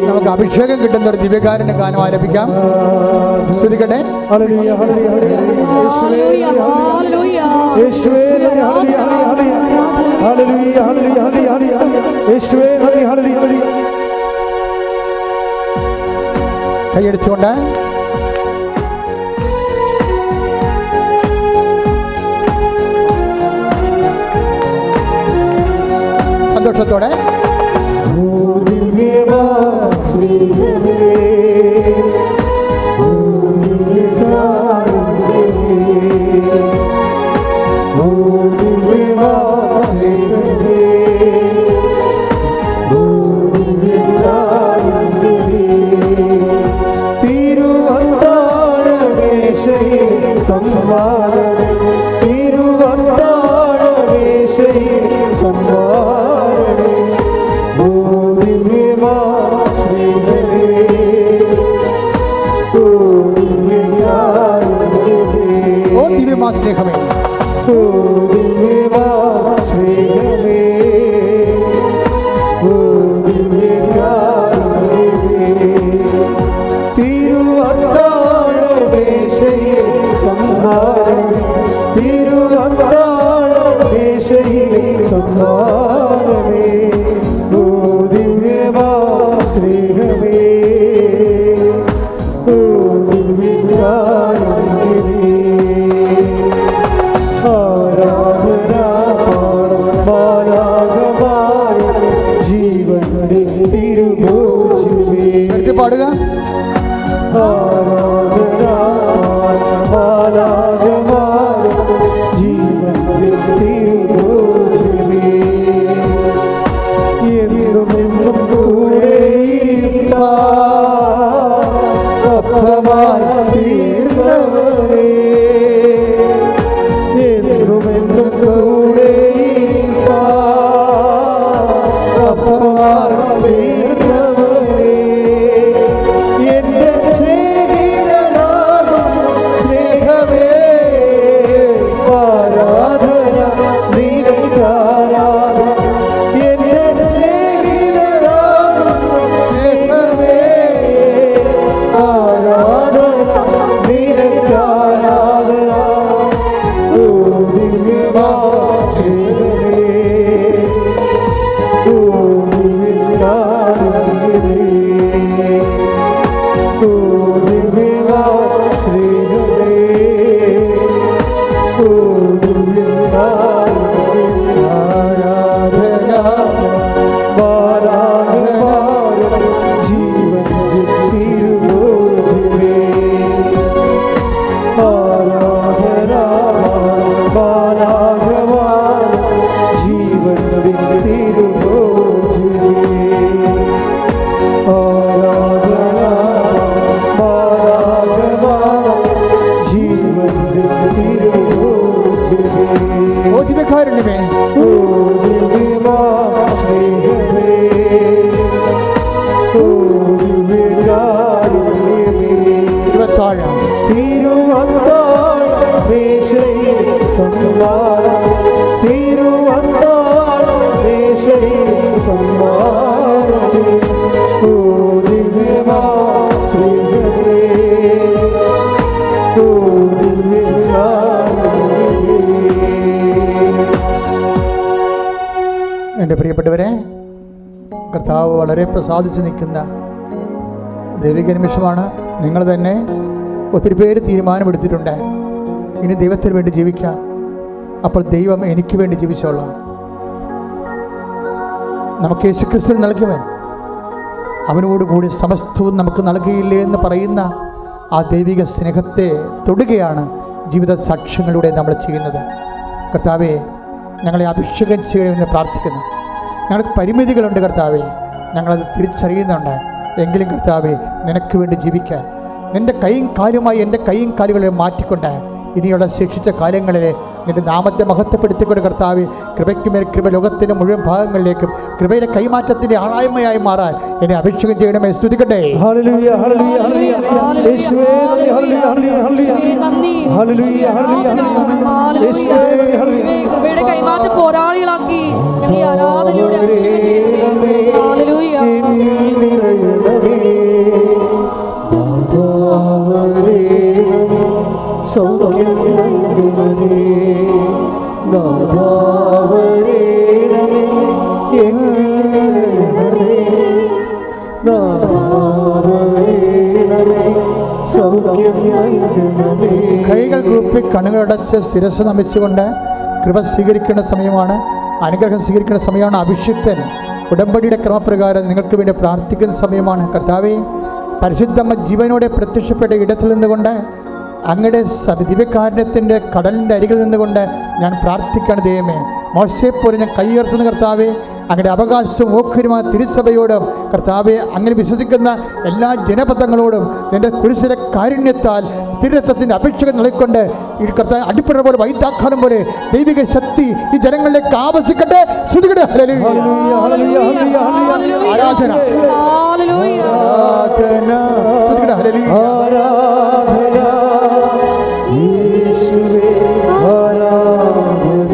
നമുക്ക് അഭിഷേകം കിട്ടുന്ന ഒരു ദിവ്യകാരുണ്യ ഗാനം ആരംഭിക്കാം. ശ്രദ്ധിക്കട്ടെ. ഹല്ലേലൂയ ഹല്ലേലൂയ യേശുവേ ഹല്ലേലൂയ യേശുവേ നന്ദി. ഹല്ലേലൂയ ഹല്ലേലൂയ ഹല്ലേലൂയ ഹല്ലേലൂയ യേശുവേ നന്ദി. ഹല്ലേലൂയ കൈയടിച്ചുകൊണ്ട് സന്തോഷത്തോടെ തിരുവത്താഴമേശയിൽ സമ്മാനം തിരുവത്താഴ സംഹാരമേ ഓ ദിവ്യമാ സ്നേഹമേ ഓ ദിവ്യകാരുണ്യമേ ഓ ദിവ്യമാ സ്നേഹമേ ഓ ദിവ്യമാ സ്നേഹമേ ഓ ദിവ്യകാരുണ്യമേ തിരുവത്താഴമേശയിൽ സംഹാരമേ തിരുവത്താഴമേശയിലെ സംഹാരമേ ഓ ദിവ്യമാ സ്നേഹമേ ഓ ദിവ്യകാരുണ്യമേ ആരാധന പാടം ജീവന്റെ തിരുഭോജ്യമേ എടുത്ത് പാടുക. ആരാധന ജീവന്റെ തിരുഭോജ്യമേ എന്നും കൂടെയിരിപ്പാൻ അപ്പമായി തീർന്നവരേ എന്നും കൂടെയിരിപ്പാൻ അപ്പമായി തീർന്നവരേ എന്റെ സ്നേഹിതനാകും സ്നേഹമേ ആരാധന നിനക്കാരാധന എന്റെ സ്നേഹിതനാകും സ്നേഹമേ ആരാധന നിനക്കാരാധന ഓ ദിവ്യമാ സ്നേഹമേ ഓ ദിവ്യകാരുണ്യമേ ഓ ദിവ്യമാ സ്നേഹമേ ഓ ദിവ്യകാരുണ്യമേ ആരാധന മാലാഖമാരും ജീവന്റെ തിരുഭോജ്യമേ ആരാധന മാലാഖമാരും ജീവന്റെ തിരുഭോജ്യമേ ആരാധന മാലാഖമാരും ജീവന്റെ തിരുഭോജ്യമേ ഓ ദിവ്യകാരുണ്യമേ ഓ ദിവ്യമാ സ്നേഹമേ ഓ ദിവ്യകാരുണ്യമേ ഇരുപത്താഴം തിരുവത്താഴമേശയിൽ സംഹാരം തിരുവത്താഴമേശയിൽ സംഹാരമേ ഓ ദിവ്യമാ സ്നേഹമേ ഓ ദിവ്യകാരുണ്യമേ എൻ്റെ പ്രിയപ്പെട്ടവരെ, കർത്താവ് വളരെ പ്രസാദിച്ച് നിൽക്കുന്ന ദൈവിക നിമിഷമാണ്. നിങ്ങൾ തന്നെ ഒത്തിരി പേര് തീരുമാനമെടുത്തിട്ടുണ്ട്, ഇനി ദൈവത്തിന് വേണ്ടി ജീവിക്കാം. അപ്പോൾ ദൈവം എനിക്ക് വേണ്ടി ജീവിച്ചോളാം. നമുക്ക് യേശുക്രിസ്തു നൽകിയവൻ അവനോടുകൂടി സമസ്തവും നമുക്ക് നൽകിയില്ലേ എന്ന് പറയുന്ന ആ ദൈവിക സ്നേഹത്തെ തൊടുകയാണ് ജീവിത സാക്ഷ്യങ്ങളിലൂടെ നമ്മൾ ചെയ്യുന്നത്. കർത്താവെ, ഞങ്ങളെ അഭിഷേകം ചെയ്യണമെന്ന് പ്രാർത്ഥിക്കുന്നു. ഞങ്ങൾക്ക് പരിമിതികളുണ്ട് കർത്താവെ, ഞങ്ങളത് തിരിച്ചറിയുന്നുണ്ട്. എങ്കിലും കർത്താവെ, നിനക്ക് വേണ്ടി ജീവിക്കാൻ നിൻ്റെ കൈയും കാലുമായി എൻ്റെ കൈയും കാലുകളെ മാറ്റിക്കൊണ്ട് ഇനിയുള്ള ശേഷിച്ച കാലങ്ങളിൽ നിൻ്റെ നാമത്തെ മഹത്വപ്പെടുത്തിക്കൊണ്ട് കർത്താവെ, കൃപയ്ക്കുമേൽ കൃപ ലോകത്തിൻ്റെ മുഴുവൻ ഭാഗങ്ങളിലേക്കും കൃപയുടെ കൈമാറ്റത്തിൻ്റെ ആളായ്മയായി മാറാൻ എന്നെ അഭിഷേകം ചെയ്യണമേ. സ്തുതിക്കട്ടെ. ഹല്ലേലൂയ ഹല്ലേലൂയ ഹല്ലേലൂയ യേശുവേ ഹല്ലേലൂയ ഹല്ലേലൂയ ഹല്ലേലൂയ ഹല്ലേലൂയ യേശുവേ ഹല്ലേലൂയ കൃപയുടെ കൈമാറ്റ പോരാളികളാക്കി ഞങ്ങൾ ഈ ആരാധനയുടെ അഭിഷേകം ചെയ്യണമേ. ഹല്ലേലൂയ. എന്നിൽ നിറയണമേ നാഥാവരേണമേ സൗഖ്യം നൽകണമേ നാഥാവരേണമേ എന്നിൽ നിറയണമേ നാഥാവരേണമേ സൗഖ്യം നൽകണമേ കൈകൾ കൂപ്പി കണ്ണുകളടച്ച് ശിരസ് നമിച്ചുകൊണ്ട് കൃപ സ്വീകരിക്കേണ്ട സമയമാണ്, അനുഗ്രഹം സ്വീകരിക്കേണ്ട സമയമാണ്. അഭിഷിക്തൻ ഉടമ്പടിയുടെ ക്രമപ്രകാരം നിങ്ങൾക്ക് വേണ്ടി പ്രാർത്ഥിക്കുന്ന സമയമാണ്. കർത്താവേ, പരിശുദ്ധമ്മ ജീവനോടെ പ്രത്യക്ഷപ്പെട്ട ഇടത്തിൽ നിന്നുകൊണ്ട് അങ്ങയുടെ ദിവ്യകാരുണ്യത്തിൻ്റെ കടലിൻ്റെ അരികിൽ നിന്നുകൊണ്ട് ഞാൻ പ്രാർത്ഥിക്കുകയാണ്. ദൈവമേ, മോശയെപ്പോലെ ഞാൻ കൈയുയർത്തുന്ന കർത്താവേ, അങ്ങനെ അവകാശവും ഓഹരിയുമായ തിരുസഭയോടും കർത്താവെ അങ്ങനെ വിശ്വസിക്കുന്ന എല്ലാ ജനപദങ്ങളോടും നിന്റെ കുരിശിലെ കാരുണ്യത്താൽ തിരുരത്വത്തിൻ്റെ അപേക്ഷകൾ നൽകിക്കൊണ്ട് ഈ കർത്താവ് അടിപ്പുറ പോലെ വൈദ്യാഘാതം പോലെ ദൈവിക ശക്തി ഈ ജനങ്ങളിലേക്ക് ആവശ്യിക്കട്ടെ. ശ്രുതികട്ടെ. ഹല്ലേലൂയ. ആരാധന ആരാധന. ശ്രുതികട്ടെ. ഹല്ലേലൂയ. ആരാധന യേശുവേ ആരാധന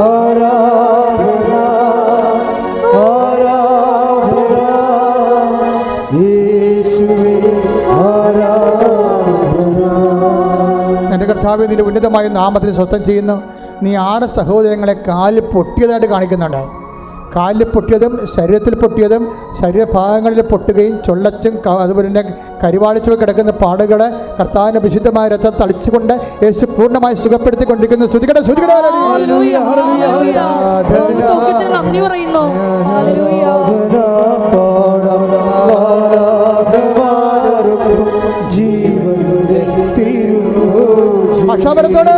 ആരാധന ആരാധന യേശുവേ ആരാധന. എൻ്റെ കർത്താവേ, നിന്റെ ഉന്നതമായ നാമത്തിന് സ്വസ്ഥം ചെയ്യുന്നു. നീ 6 സഹോദരങ്ങളെ കാലിൽ പൊട്ടിയതായിട്ട് കാണിക്കുന്നുണ്ട്. കാലിൽ പൊട്ടിയതും ശരീരത്തിൽ പൊട്ടിയതും ശരീരഭാഗങ്ങളിൽ പൊട്ടുകയും ചൊള്ളച്ചും അതുപോലെ തന്നെ കരിവാളിച്ചു കിടക്കുന്ന പാടുകൾ കർത്താവിൻ്റെ വിശുദ്ധമായ രക്തം തളിച്ചുകൊണ്ട് യേശു പൂർണ്ണമായി സുഖപ്പെടുത്തിക്കൊണ്ടിരിക്കുന്നു. ശ്രുതികട ശ്രുതികട. നന്ദി പറയുന്നു. ജീവന്റെ ഭാഷാപരത്തോടെ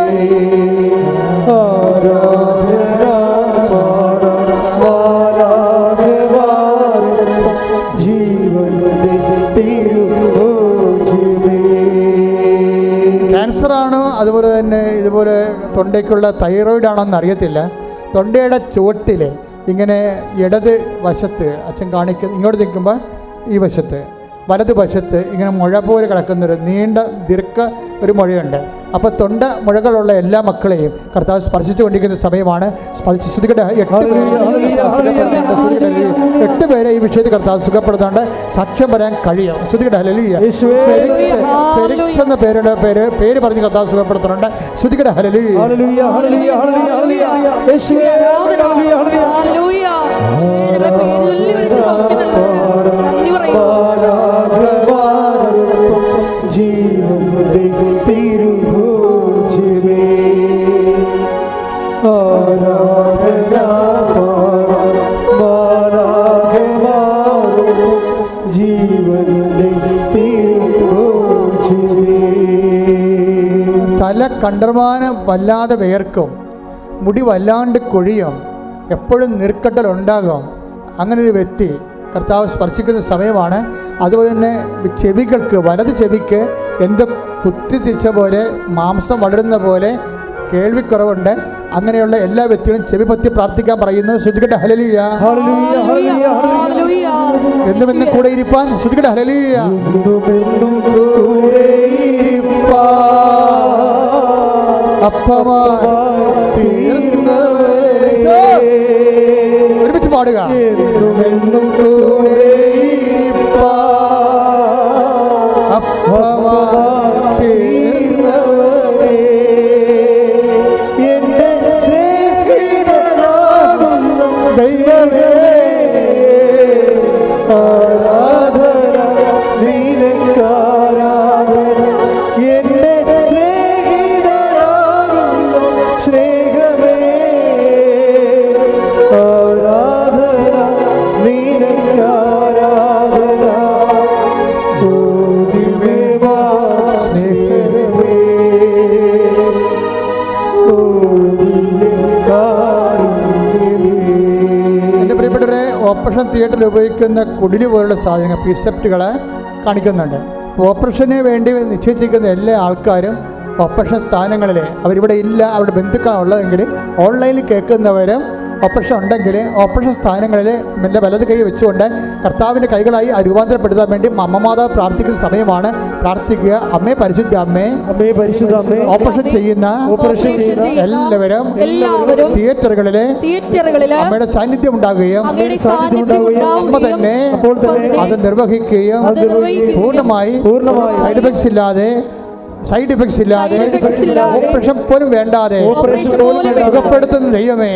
ക്യാൻസറാണോ അതുപോലെ തന്നെ ഇതുപോലെ തൊണ്ടയ്ക്കുള്ള തൈറോയിഡ് ആണോ എന്ന് അറിയത്തില്ല. തൊണ്ടയുടെ ചുവട്ടിൽ ഇങ്ങനെ ഇടത് വശത്ത് അച്ഛൻ കാണിക്കുന്ന ഇങ്ങോട്ട് നിൽക്കുമ്പോൾ ഈ വശത്ത് വലതുവശത്ത് ഇങ്ങനെ മുഴ പോലെ കിടക്കുന്നൊരു നീണ്ട ദീർഘ ഒരു മുഴയുണ്ട്. അപ്പോൾ തൊണ്ട മുഴകളുള്ള എല്ലാ മക്കളെയും കർത്താവ് സ്പർശിച്ചു കൊണ്ടിരിക്കുന്ന സമയമാണ്. സ്പർശിച്ചിട്ട് 8 പേരെ ഈ വിഷയത്തിൽ കർത്താവ് സുഖപ്പെടുത്താണ്ട് സാക്ഷ്യം പറയാൻ കഴിയും. ശ്രുതികട. ഹല്ലേലൂയ. ഫെലിക്സ് എന്ന പേര് പറഞ്ഞ് കർത്താവ് സുഖപ്പെടുത്തുന്നുണ്ട്. ശ്രുതികട. ഹല്ലേലൂയ. ജീവന്റെ തിരുഭോജ്യമേ ആരാധന ജീവന്റെ തിരുഭോജ്യമേ. തല കണ്ടർമാനം വല്ലാതെ വേർക്കും, മുടി വല്ലാണ്ട് കൊഴിയും, എപ്പോഴും നീർക്കെട്ടലുണ്ടാകും. അങ്ങനൊരു വ്യക്തി കർത്താവ് സ്പർശിക്കുന്ന സമയമാണ്. അതുപോലെ തന്നെ ചെവികൾക്ക് വലത് ചെവിക്ക് എന്തോ കുത്തിത്തിരിച്ച പോലെ മാംസം വളരുന്ന പോലെ കേൾവിക്കുറവുണ്ട്. അങ്ങനെയുള്ള എല്ലാ വ്യക്തികളും ചെവി പറ്റി പ്രാർത്ഥിക്കാൻ പറയുന്നു. ശ്രുതികട്ടെ. ഹല്ലേലൂയ. എന്നും കൂടെ ഇരിപ്പാൻ. ശ്രുതികട്ടെ. ഹല്ലേലൂയ. ഒരുമിച്ച് പാടുക. എന്നും കൂടെ എന്റെ സ്നേഹിതനാകുന്ന ദൈവമേ ആരാധന നിനക്കാരാധന. എന്റെ സ്നേഹിതനാകുന്ന സ്നേഹമേ ആരാധന നിനക്കാരാധന. ഓ ദിവ്യമാ സ്നേഹമേ ഓ ദിവ്യകാരുണ്യമേ. എൻ്റെ പ്രിയപ്പെട്ടവരെ, ഓപ്പറേഷൻ തിയേറ്ററിൽ ഉപയോഗിക്കുന്ന കുടില് പോലുള്ള സാധനങ്ങൾ പ്രിസെപ്റ്റുകളെ കാണിക്കുന്നുണ്ട്. ഓപ്പറേഷന് വേണ്ടി നിശ്ചയിച്ചിരിക്കുന്ന എല്ലാ ആൾക്കാരും ഓപ്പറേഷൻ സ്ഥാനങ്ങളിൽ അവരിവിടെ ഇല്ല, അവരുടെ ബന്ധുക്കളുള്ളതെങ്കിൽ ഓൺലൈനിൽ കേൾക്കുന്നവരും ഓപ്പറേഷൻ ഉണ്ടെങ്കിൽ ഓപ്പറേഷൻ സ്ഥാനങ്ങളിൽ എൻ്റെ വലത് കൈ വെച്ചുകൊണ്ട് കർത്താവിൻ്റെ കൈകളായി രൂപാന്തരപ്പെടുത്താൻ വേണ്ടി അമ്മമാതാവ് പ്രാർത്ഥിക്കുന്ന സമയമാണ്. പ്രാർത്ഥിക്കുക. അമ്മേ പരിശുദ്ധ അമ്മേ, അമ്മേ പരിശുദ്ധ അമ്മേ, ഓപ്പറേഷൻ ചെയ്യുന്ന എല്ലാവരും തിയേറ്ററുകളിലെ അമ്മയുടെ സാന്നിധ്യം ഉണ്ടാകുകയും അമ്മ തന്നെ അത് നിർവഹിക്കുകയും പൂർണ്ണമായി സൈഡ് എഫക്ട്സ് ഇല്ലാതെ ഓപ്പറേഷൻ പോലും വേണ്ടാതെ സുഖപ്പെടുത്തുന്ന ദൈവമേ,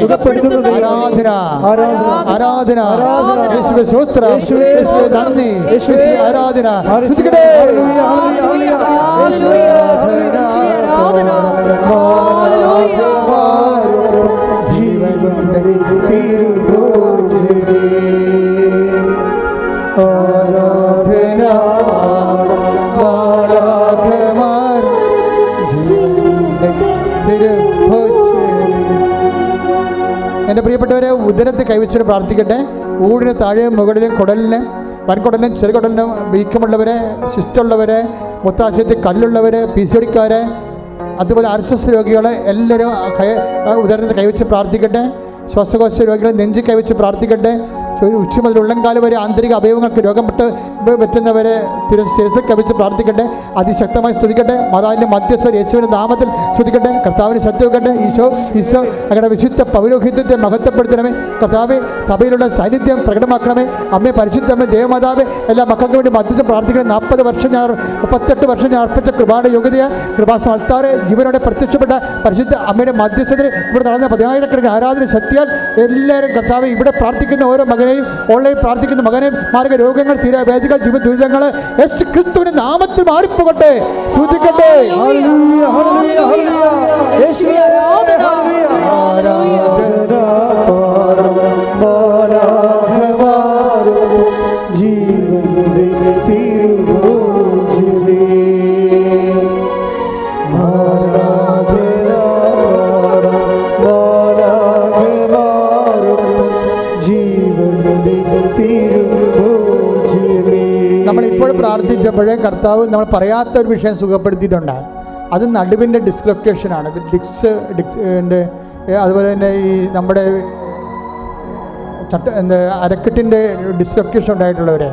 ആരാധന യേശുവേ, സ്തോത്രം യേശുവേ, നന്ദി യേശുവേ, ആരാധന ജീവന്റെ തിരുഭോജ്യമേ ആരാധന എൻ്റെ പ്രിയപ്പെട്ടവരെ, ഉദരത്തെ കൈവച്ചിട്ട് പ്രാർത്ഥിക്കട്ടെ. ഊടിന് താഴെയും മുകളിലും കുടലിന്, വൻകുടലിനും ചെറുകുടലിനും വീക്കമുള്ളവരെ, സിസ്റ്റുള്ളവരെ, മൂത്രാശയത്തിൽ കല്ലുള്ളവർ, PCOD-ക്കാർ, അതുപോലെ RSS രോഗികൾ എല്ലാവരും ഉദരത്തെ കൈവച്ച് പ്രാർത്ഥിക്കട്ടെ. ശ്വാസകോശ രോഗികൾ നെഞ്ച് കൈവച്ച് പ്രാർത്ഥിക്കട്ടെ. ഉച്ച മുതൽ ഉള്ളംകാലം വരെ ആന്തരിക അവയവങ്ങൾക്ക് രോഗം പറ്റുന്നവരെ ശിരസ് കവിച്ച് പ്രാർത്ഥിക്കട്ടെ. അതിശക്തമായി സ്തുതിക്കട്ടെ. മാതാവിൻ്റെ മധ്യസ്ഥ യേശുവിൻ്റെ നാമത്തിൽ സ്തുതിക്കട്ടെ. കർത്താവിന് ശക്തി വെക്കട്ടെ. ഈശോ അങ്ങനെ വിശുദ്ധ പൗരോഹിത്യത്തെ മഹത്വപ്പെടുത്തണമേ. കർത്താവെ, സഭയിലുള്ള സാന്നിധ്യം പ്രകടമാക്കണമേ. അമ്മയെ പരിശുദ്ധമ്മേ, ദേവമാതാവെ, എല്ലാ മക്കൾക്ക് വേണ്ടി മധ്യസ്ഥം പ്രാർത്ഥിക്കണം. 38 വർഷം ഞാൻ അർപ്പിച്ച കൃപായുടെ യോഗ്യതയെ കൃപാസനം അൾത്താറെ ജീവനോടെ പ്രത്യക്ഷപ്പെട്ട പരിശുദ്ധ അമ്മയുടെ മധ്യസ്ഥതയിൽ ഇവിടെ നടന്ന 10,000 ആരാധന ശക്തിയാൽ എല്ലാവരും കർത്താവെ, ഇവിടെ പ്രാർത്ഥിക്കുന്ന ഓരോ മകനെയും, ഓൺലൈൻ പ്രാർത്ഥിക്കുന്ന മകനെയും, മാർഗ രോഗങ്ങൾ, തീരാവേദികൾ, ജീവ ദുരിതങ്ങൾ യേശു ക്രിസ്തുവിന്റെ നാമത്തിൽ മാറിപ്പോകട്ടെ. സൂചിക്കട്ടെ. നമ്മളിപ്പോൾ പ്രാർത്ഥിച്ചപ്പോഴേ കർത്താവ് നമ്മൾ പറയാത്തൊരു വിഷയം സുഖപ്പെടുത്തിയിട്ടുണ്ട്. അത് നടുവിൻ്റെ ഡിസ്ലൊക്കേഷനാണ്. അതുപോലെ തന്നെ ഈ നമ്മുടെ അരക്കെട്ടിൻ്റെ ഡിസ്ലൊക്കേഷൻ ഉണ്ടായിട്ടുള്ളവരെ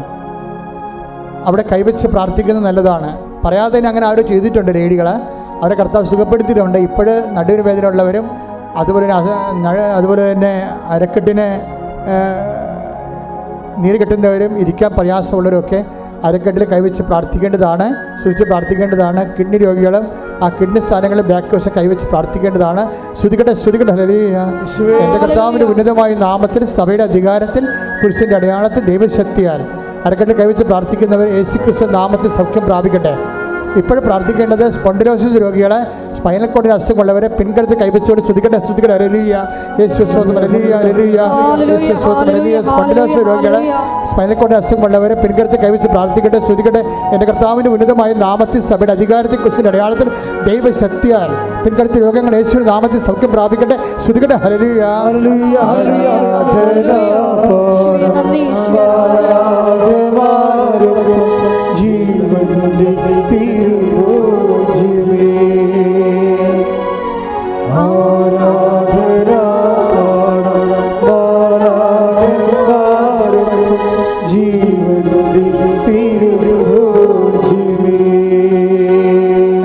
അവിടെ കൈവച്ച് പ്രാർത്ഥിക്കുന്നത് നല്ലതാണ്. പറയാതെ തന്നെ അങ്ങനെ ആരോ ചെയ്തിട്ടുണ്ട് ലേഡികൾ. അവരെ കർത്താവ് സുഖപ്പെടുത്തിയിട്ടുണ്ട്. ഇപ്പോൾ നടുവിന് വേദന ഉള്ളവരും അതുപോലെ തന്നെ അരക്കെട്ടിന് നീര് കെട്ടുന്നവരും ഇരിക്കാൻ പ്രയാസമുള്ളവരൊക്കെ അരക്കെട്ടിൽ കൈവച്ച് പ്രാർത്ഥിക്കേണ്ടതാണ്. സൂചിച്ച് പ്രാർത്ഥിക്കേണ്ടതാണ്. കിഡ്നി രോഗികളും ആ കിഡ്നി സ്ഥാനങ്ങളിൽ ബാക്ക് വശം കൈവച്ച് പ്രാർത്ഥിക്കേണ്ടതാണ്. ശ്രുതികട്ടെ. ഹല്ലേലൂയ. എൻ്റെ കർത്താവിൻ്റെ ഉന്നതമായ നാമത്തിൽ, സഭയുടെ അധികാരത്തിൽ, കുരിശിൻ്റെ അടയാളത്തിൽ, ദൈവശക്തിയാൽ അരക്കെട്ടിൽ കൈവച്ച് പ്രാർത്ഥിക്കുന്നവർ യേശുക്രിസ്തു നാമത്തിൽ സൗഖ്യം പ്രാപിക്കട്ടെ. ഇപ്പോൾ പ്രാർത്ഥിക്കേണ്ടത് സ്പോണ്ടിലോസിസ് രോഗികളെ, സ്പൈനൽ കോഡിന് അസുഖമുള്ളവരെ പിൻകഴുത്ത് കൈവച്ചുകൊണ്ട് ശ്രുതിക്കട്ടെ. ഹല്ലേലൂയ. സ്പോണ്ടിലോസിസ് രോഗികളെ, സ്പൈനൽ കോഡിന് അസുഖമുള്ളവരെ പിൻകഴുത്ത് കൈവച്ച് പ്രാർത്ഥിക്കട്ടെ. ശ്രുതിക്കട്ടെ. എൻ്റെ കർത്താവിൻ്റെ ഉന്നതമായ നാമത്തിൽ, സഭയുടെ അധികാരത്തിൽ, കുരിശിൻ്റെ അടയാളത്തിൽ, ദൈവശക്തിയാൽ പിൻകഴുത്ത് രോഗങ്ങൾ യേശുവിന്റെ നാമത്തിൽ സൗഖ്യം പ്രാപിക്കട്ടെ. ശ്രുതിക്കട്ടെ. ഹല്ലേലൂയ.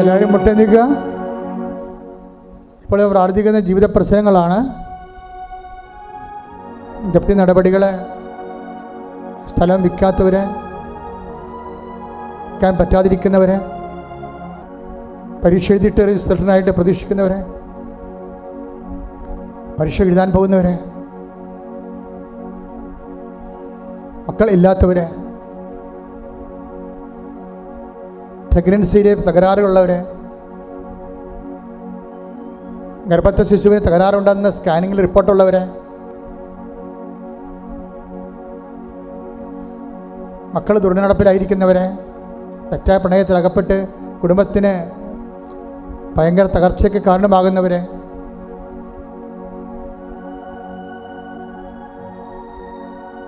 എല്ലാവരും മുട്ടേന്നിക്കുക. ഇപ്പോൾ പ്രാർത്ഥിക്കുന്ന ജീവിത പ്രശ്നങ്ങളാണ്. ജപ്തി നടപടികൾ, സ്ഥലം വിൽക്കാത്തവരെ, വിൽക്കാൻ പറ്റാതിരിക്കുന്നവരെ, പരീക്ഷ എഴുതിയിട്ട് റിസൾട്ടിനായിട്ട് പ്രതീക്ഷിക്കുന്നവരെ, പരീക്ഷ എഴുതാൻ പോകുന്നവരെ, മക്കൾ ഇല്ലാത്തവരെ, പ്രഗ്നൻസിയിലെ തകരാറുകളുള്ളവരെ, ഗർഭസ്ഥ ശിശുവിന് തകരാറുണ്ടെന്ന് സ്കാനിങ്ങിൽ റിപ്പോർട്ടുള്ളവരെ, മക്കൾ ദുർനടപ്പിലായിരിക്കുന്നവരെ, തെറ്റായ പ്രണയത്തിൽ അകപ്പെട്ട് കുടുംബത്തിന് ഭയങ്കര തകർച്ചയ്ക്ക് കാരണമാകുന്നവരെ,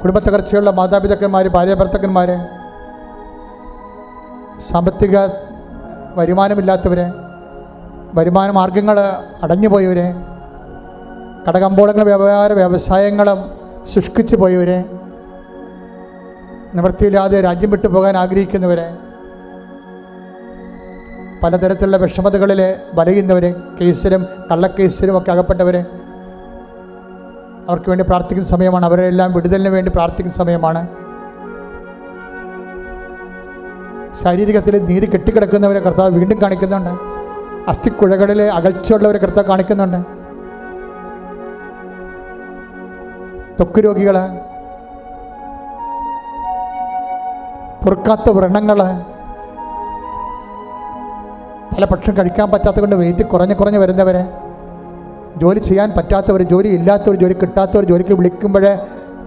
കുടുംബ തകർച്ചയുള്ള മാതാപിതാക്കന്മാർ, ഭാര്യാഭർത്താക്കന്മാർ, സാമ്പത്തിക വരുമാനമില്ലാത്തവരെ, വരുമാന മാർഗങ്ങൾ അടഞ്ഞുപോയവരെ, കടകമ്പോളങ്ങൾ, വ്യവസായങ്ങളും ശുഷ്കിച്ചു പോയവരെ, നിവൃത്തിയില്ലാതെ രാജ്യം വിട്ടു പോകാൻ ആഗ്രഹിക്കുന്നവരെ, പലതരത്തിലുള്ള വിഷമതകളിൽ വലയുന്നവരെ, കേസിലും കള്ളക്കേസിലും ഒക്കെ അകപ്പെട്ടവരെ, അവർക്ക് വേണ്ടി പ്രാർത്ഥിക്കുന്ന സമയമാണ്. അവരെല്ലാം വിടുതലിന് വേണ്ടി പ്രാർത്ഥിക്കുന്ന സമയമാണ്. ശാരീരികത്തിൽ നീര് കെട്ടിക്കിടക്കുന്നവരെ കർത്താവ് വീണ്ടും കാണിക്കുന്നുണ്ട്. അസ്ഥിക്കുഴകളിലെ അകൽച്ചയുള്ളവരെ കർത്താവ് കാണിക്കുന്നുണ്ട്. ത്വക്ക് രോഗികൾ, പൊറുക്കാത്ത വ്രണങ്ങൾ, പല ഭക്ഷണം കഴിക്കാൻ പറ്റാത്തത് കൊണ്ട് വെയിറ്റ് കുറഞ്ഞ് വരുന്നവരെ, ജോലി ചെയ്യാൻ പറ്റാത്തവർ, ജോലി ഇല്ലാത്തവർ, ജോലി കിട്ടാത്തവർ, ജോലിക്ക് വിളിക്കുമ്പോൾ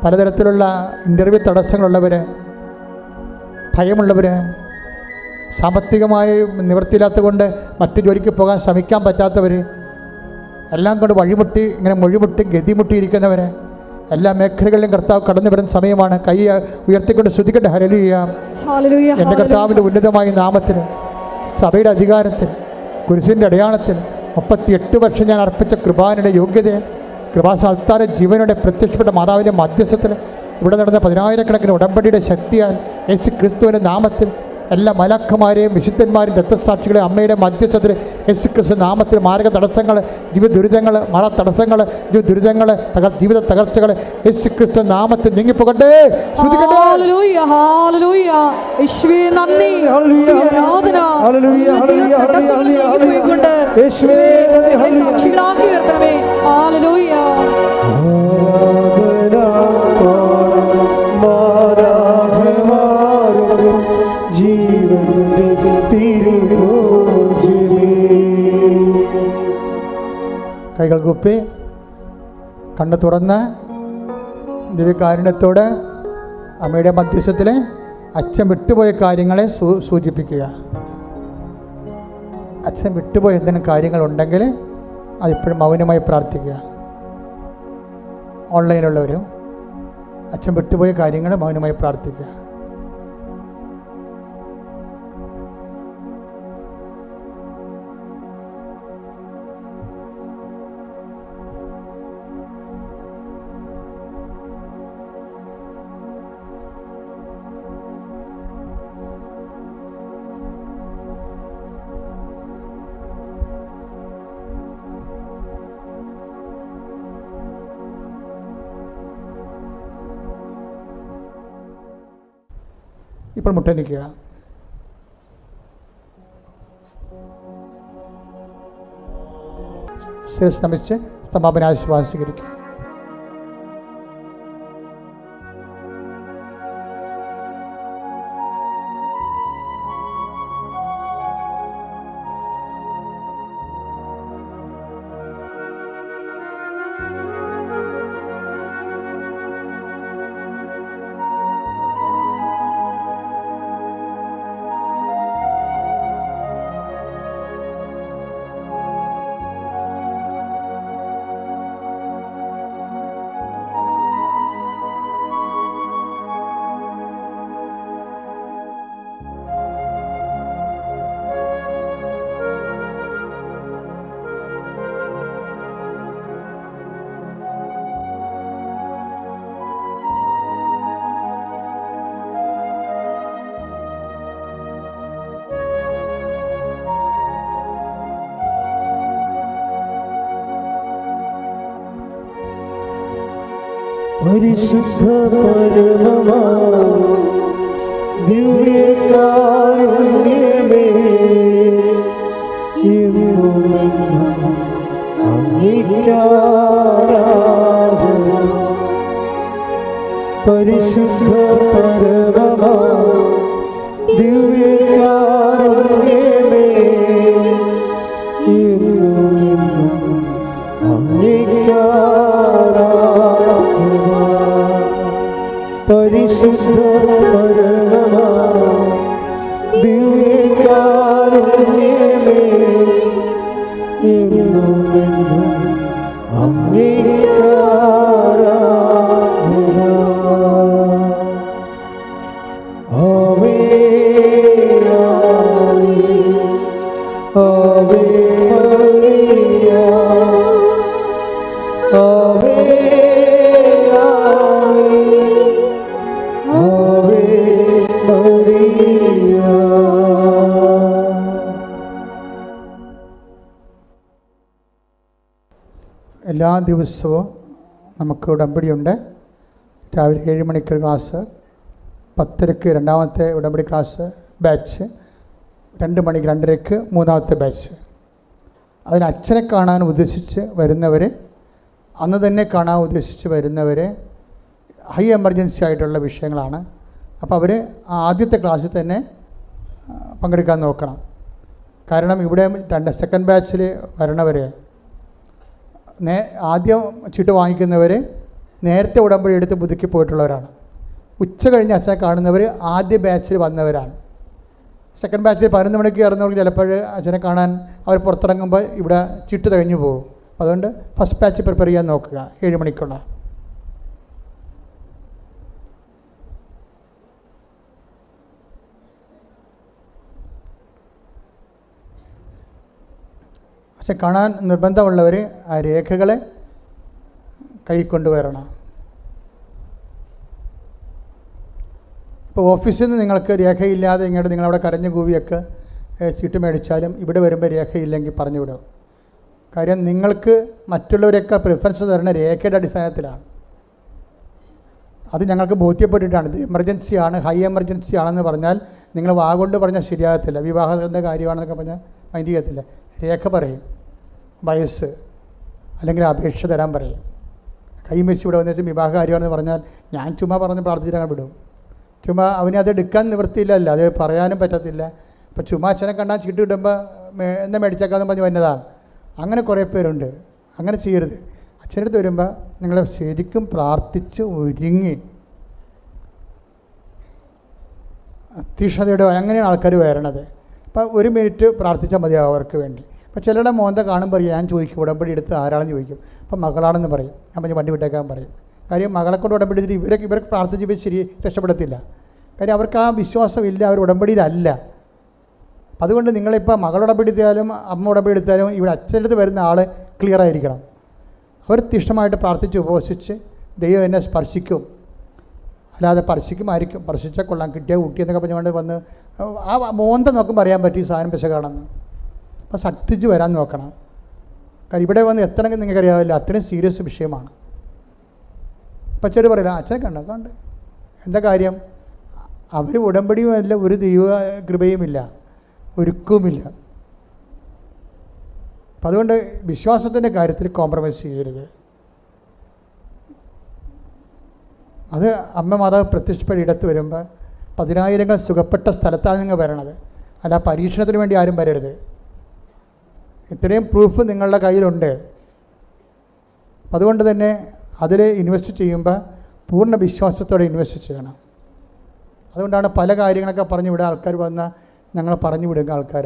പലതരത്തിലുള്ള ഇൻ്റർവ്യൂ തടസ്സങ്ങളുള്ളവർ, ഭയമുള്ളവർ, സാമ്പത്തികമായി നിവൃത്തിയില്ലാത്തത് കൊണ്ട് മറ്റു ജോലിക്ക് പോകാൻ ശ്രമിക്കാൻ പറ്റാത്തവർ, എല്ലാം കൊണ്ട് വഴിമുട്ടി ഇങ്ങനെ മൊഴിമുട്ടി ഗതിമുട്ടിയിരിക്കുന്നവരെ എല്ലാ മേഖലകളിലും കർത്താവ് കടന്നു വരുന്ന സമയമാണ്. കൈ ഉയർത്തിക്കൊണ്ട് ശ്രുതിക്കട്ടെ ഹല്ലേലൂയ. എൻ്റെ കർത്താവിൻ്റെ ഉന്നതമായ നാമത്തിൽ, സഭയുടെ അധികാരത്തിൽ, കുരിശിൻ്റെ അടയാളത്തിൽ 38 വർഷം ഞാൻ അർപ്പിച്ച കൃപാനയുടെ യോഗ്യത, കൃപാസാൽത്താര ജീവനോടെ പ്രത്യക്ഷപ്പെട്ട മാതാവിൻ്റെ മധ്യസ്ഥത്തിൽ ഇവിടെ നടന്ന 10,000-കണക്കിന് ഉടമ്പടിയുടെ ശക്തിയാൽ യേശു ക്രിസ്തുവിൻ്റെ നാമത്തിൽ എല്ലാ മലാഖമാരെയും വിശുദ്ധന്മാരും രക്തസാക്ഷികളെ അമ്മയുടെ മധ്യസ്ഥത്തിൽ യേശു ക്രിസ്തു നാമത്തിൽ മാരക തടസ്സങ്ങൾ, ജീവിത ദുരിതങ്ങൾ, മഴ തടസ്സങ്ങൾ, ജീവിത തകർച്ചകൾ യേശു ക്രിസ്തു നാമത്തിൽ നീങ്ങിപ്പോകട്ടെ. കൈകൾ കുപ്പി കണ്ണ് തുറന്ന് ദിവ്യകാരുണ്യത്തോട് അമ്മയുടെ മധ്യസ്ഥത്തിൽ അച്ഛൻ വിട്ടുപോയ കാര്യങ്ങളെ സൂചിപ്പിക്കുക. അച്ഛൻ വിട്ടുപോയ എന്തെങ്കിലും കാര്യങ്ങളുണ്ടെങ്കിൽ അതിപ്പോഴും മൗനമായി പ്രാർത്ഥിക്കുക. ഓൺലൈനുള്ളവരും അച്ഛൻ വിട്ടുപോയ കാര്യങ്ങൾ മൗനമായി പ്രാർത്ഥിക്കുക. ഇപ്പോൾ മുട്ട നിൽക്കുക. ശിരസ് നമിച്ച് സമാപനാശ്വാസം സ്വീകരിക്കുക. പരിശുദ്ധ പരമമാ ദിവ്യകാരുണ്യമേ, എന്നുമെന്നും അങ്ങേയ്ക്കാരാധന. പരിശുദ്ധ പരമമാ ദിവ്യകാരുണ്യമേ, എന്നുമെന്നും അങ്ങേയ്ക്കാരാധന. പരിശുദ്ധ പരമമാ ദിവ്യകാരുണ്യമേ, എന്നുമെന്നും അങ്ങേയ്ക്കാരാധന. ആവേ ആവേ ആവേ എല്ലാ ദിവസവും നമുക്ക് ഉടമ്പടിയുണ്ട്. രാവിലെ 7 മണിക്ക് ക്ലാസ്, 10:30 രണ്ടാമത്തെ ഉടമ്പടി ക്ലാസ് ബാച്ച്, 2 മണിക്ക് 2:30 മൂന്നാമത്തെ ബാച്ച്. അതിന് അച്ഛനെ കാണാൻ ഉദ്ദേശിച്ച് വരുന്നവർ, അന്ന് തന്നെ കാണാൻ ഉദ്ദേശിച്ച് വരുന്നവർ ഹൈ എമർജൻസി ആയിട്ടുള്ള വിഷയങ്ങളാണ്. അപ്പോൾ അവർ ആദ്യത്തെ ക്ലാസ്സിൽ തന്നെ പങ്കെടുക്കാൻ നോക്കണം. കാരണം ഇവിടെ സെക്കൻഡ് ബാച്ചിൽ വരണവർ ആദ്യം ചീട്ട് വാങ്ങിക്കുന്നവർ നേരത്തെ ഉടമ്പടി എടുത്ത് പുതുക്കി പോയിട്ടുള്ളവരാണ്. ഉച്ച കഴിഞ്ഞ് അച്ഛനെ കാണുന്നവർ ആദ്യ ബാച്ചിൽ വന്നവരാണ്. സെക്കൻഡ് ബാച്ചിൽ 11 മണിക്ക് ഇറങ്ങുന്നവർക്ക് ചിലപ്പോൾ അച്ഛനെ കാണാൻ അവർ പുറത്തിറങ്ങുമ്പോൾ ഇവിടെ ചീട്ട് തികഞ്ഞു പോകും. അതുകൊണ്ട് ഫസ്റ്റ് ബാച്ച് പ്രിപ്പയർ ചെയ്യാൻ നോക്കുക 7 മണിക്കുള്ള. പക്ഷെ കാണാൻ നിർബന്ധമുള്ളവർ ആ രേഖകളെ കൈ കൊണ്ടുവരണം. ഇപ്പോൾ ഓഫീസിൽ നിന്ന് നിങ്ങൾക്ക് രേഖയില്ലാതെ ഇങ്ങോട്ട് നിങ്ങളവിടെ കരഞ്ഞു കൂവിയൊക്കെ ചീട്ട് മേടിച്ചാലും ഇവിടെ വരുമ്പോൾ രേഖയില്ലെങ്കിൽ പറഞ്ഞു വിടും. കാര്യം നിങ്ങൾക്ക് മറ്റുള്ളവരെയൊക്കെ പ്രിഫറൻസ് തരുന്ന രേഖയുടെ അടിസ്ഥാനത്തിലാണ്. അത് ഞങ്ങൾക്ക് ബോധ്യപ്പെട്ടിട്ടാണ്. ഇത് എമർജൻസിയാണ്, ഹൈ എമർജൻസി ആണെന്ന് പറഞ്ഞാൽ നിങ്ങൾ വാഗൊണ്ട് പറഞ്ഞാൽ ശരിയാകത്തില്ല. വിവാഹത്തിൻ്റെ കാര്യമാണെന്നൊക്കെ പറഞ്ഞാൽ മൈൻഡ് ചെയ്യത്തില്ല. രേഖ പറയും, വയസ്സ് അല്ലെങ്കിൽ അപേക്ഷ തരാൻ പറയും. കൈമെച്ച് ഇവിടെ വന്നു വെച്ചാൽ വിവാഹ കാര്യമാണെന്ന് പറഞ്ഞാൽ ഞാൻ ചുമ്മാ പറഞ്ഞ് പ്രാർത്ഥിച്ചിട്ട് വിടും. ചുമ്മാ അവനെ അത് എടുക്കാൻ നിവൃത്തിയില്ലല്ലോ, അത് പറയാനും പറ്റത്തില്ല. അപ്പോൾ ചുമ്മാ അച്ഛനെ കണ്ടാൽ ചീട്ട് കിട്ടുമ്പോൾ എന്നെ മേടിച്ചേക്കാമെന്ന് പറഞ്ഞ് വന്നതാണ്. അങ്ങനെ കുറേ പേരുണ്ട്. അങ്ങനെ ചെയ്യരുത്. അച്ഛൻ്റെ അടുത്ത് വരുമ്പോൾ നിങ്ങൾ ശരിക്കും പ്രാർത്ഥിച്ച് ഒരുങ്ങി തീഷ്ണതയോടെ അങ്ങനെയാണ് ആൾക്കാർ വരണത്. അപ്പോൾ 1 മിനിറ്റ് പ്രാർത്ഥിച്ചാൽ മതിയാവും അവർക്ക് വേണ്ടി. അപ്പോൾ ചിലരുടെ മോന്ത കാണുമ്പോൾ ഞാൻ ചോദിക്കും ഉടമ്പടി എടുത്ത് ആരാണെന്ന് ചോദിക്കും. അപ്പോൾ മകളാണെന്ന് പറയും. ഞാൻ പറഞ്ഞ് വണ്ടി വിട്ടേക്കാൻ പറയും. കാര്യം മകളെ കൊണ്ട് ഉടമ്പടി എടുത്തിട്ട് ഇവർക്ക് പ്രാർത്ഥിച്ച് ശരി രക്ഷപ്പെടത്തില്ല. കാര്യം അവർക്ക് ആ വിശ്വാസമില്ല, അവർ ഉടമ്പടിയിലല്ല. അതുകൊണ്ട് നിങ്ങളിപ്പോൾ മകൾ ഉടമ്പടി എടുത്താലും അമ്മ ഉടമ്പടി എടുത്താലും ഇവിടെ അച്ഛൻ്റെ അടുത്ത് വരുന്ന ആൾ ക്ലിയർ ആയിരിക്കണം. അവർ തീഷ്ണമായിട്ട് പ്രാർത്ഥിച്ച് ഉപവസിച്ച് ദൈവം എന്നെ സ്പർശിക്കും, അല്ലാതെ സ്പർശിക്കുമായിരിക്കും, സ്പർശിച്ചാൽ കൊള്ളാം, കിട്ടിയ കുട്ടി എന്നൊക്കെ പറഞ്ഞുകൊണ്ട് വന്ന് ആ മോന്ത നോക്കുമ്പോൾ അറിയാൻ പറ്റും ഈ സാധനം പിശകാണെന്ന്. അപ്പോൾ ശക്തിച്ച് വരാൻ നോക്കണം. കാര്യം ഇവിടെ വന്ന് എത്തണമെങ്കിൽ നിങ്ങൾക്കറിയാവില്ല, അത്രയും സീരിയസ് വിഷയമാണ്. അപ്പം അച്ഛൻ പറയില്ല, അച്ഛനെ കണ്ട് എന്താ കാര്യം? അവർ ഉടമ്പടിയുമല്ല, ഒരു ദൈവ കൃപയുമില്ല, ഒരുക്കവുമില്ല. അപ്പം അതുകൊണ്ട് വിശ്വാസത്തിൻ്റെ കാര്യത്തിൽ കോംപ്രമൈസ് ചെയ്യരുത്. അത് അമ്മ മാതാവ് പ്രത്യക്ഷപ്പെട്ട ഇടത്ത് വരുമ്പോൾ 10,000 സുഖപ്പെട്ട സ്ഥലത്താണ് നിങ്ങൾ വരണത്, അല്ല പരീക്ഷണത്തിന് വേണ്ടി ആരും വരരുത്. ഇത്രയും പ്രൂഫ് നിങ്ങളുടെ കയ്യിലുണ്ട്. അതുകൊണ്ട് തന്നെ അതിൽ ഇൻവെസ്റ്റ് ചെയ്യുമ്പോൾ പൂർണ്ണ വിശ്വാസത്തോടെ ഇൻവെസ്റ്റ് ചെയ്യണം. അതുകൊണ്ടാണ് പല കാര്യങ്ങളൊക്കെ പറഞ്ഞു വിടുക. ആൾക്കാർ വന്നാൽ ഞങ്ങൾ പറഞ്ഞു വിടുക, ആൾക്കാർ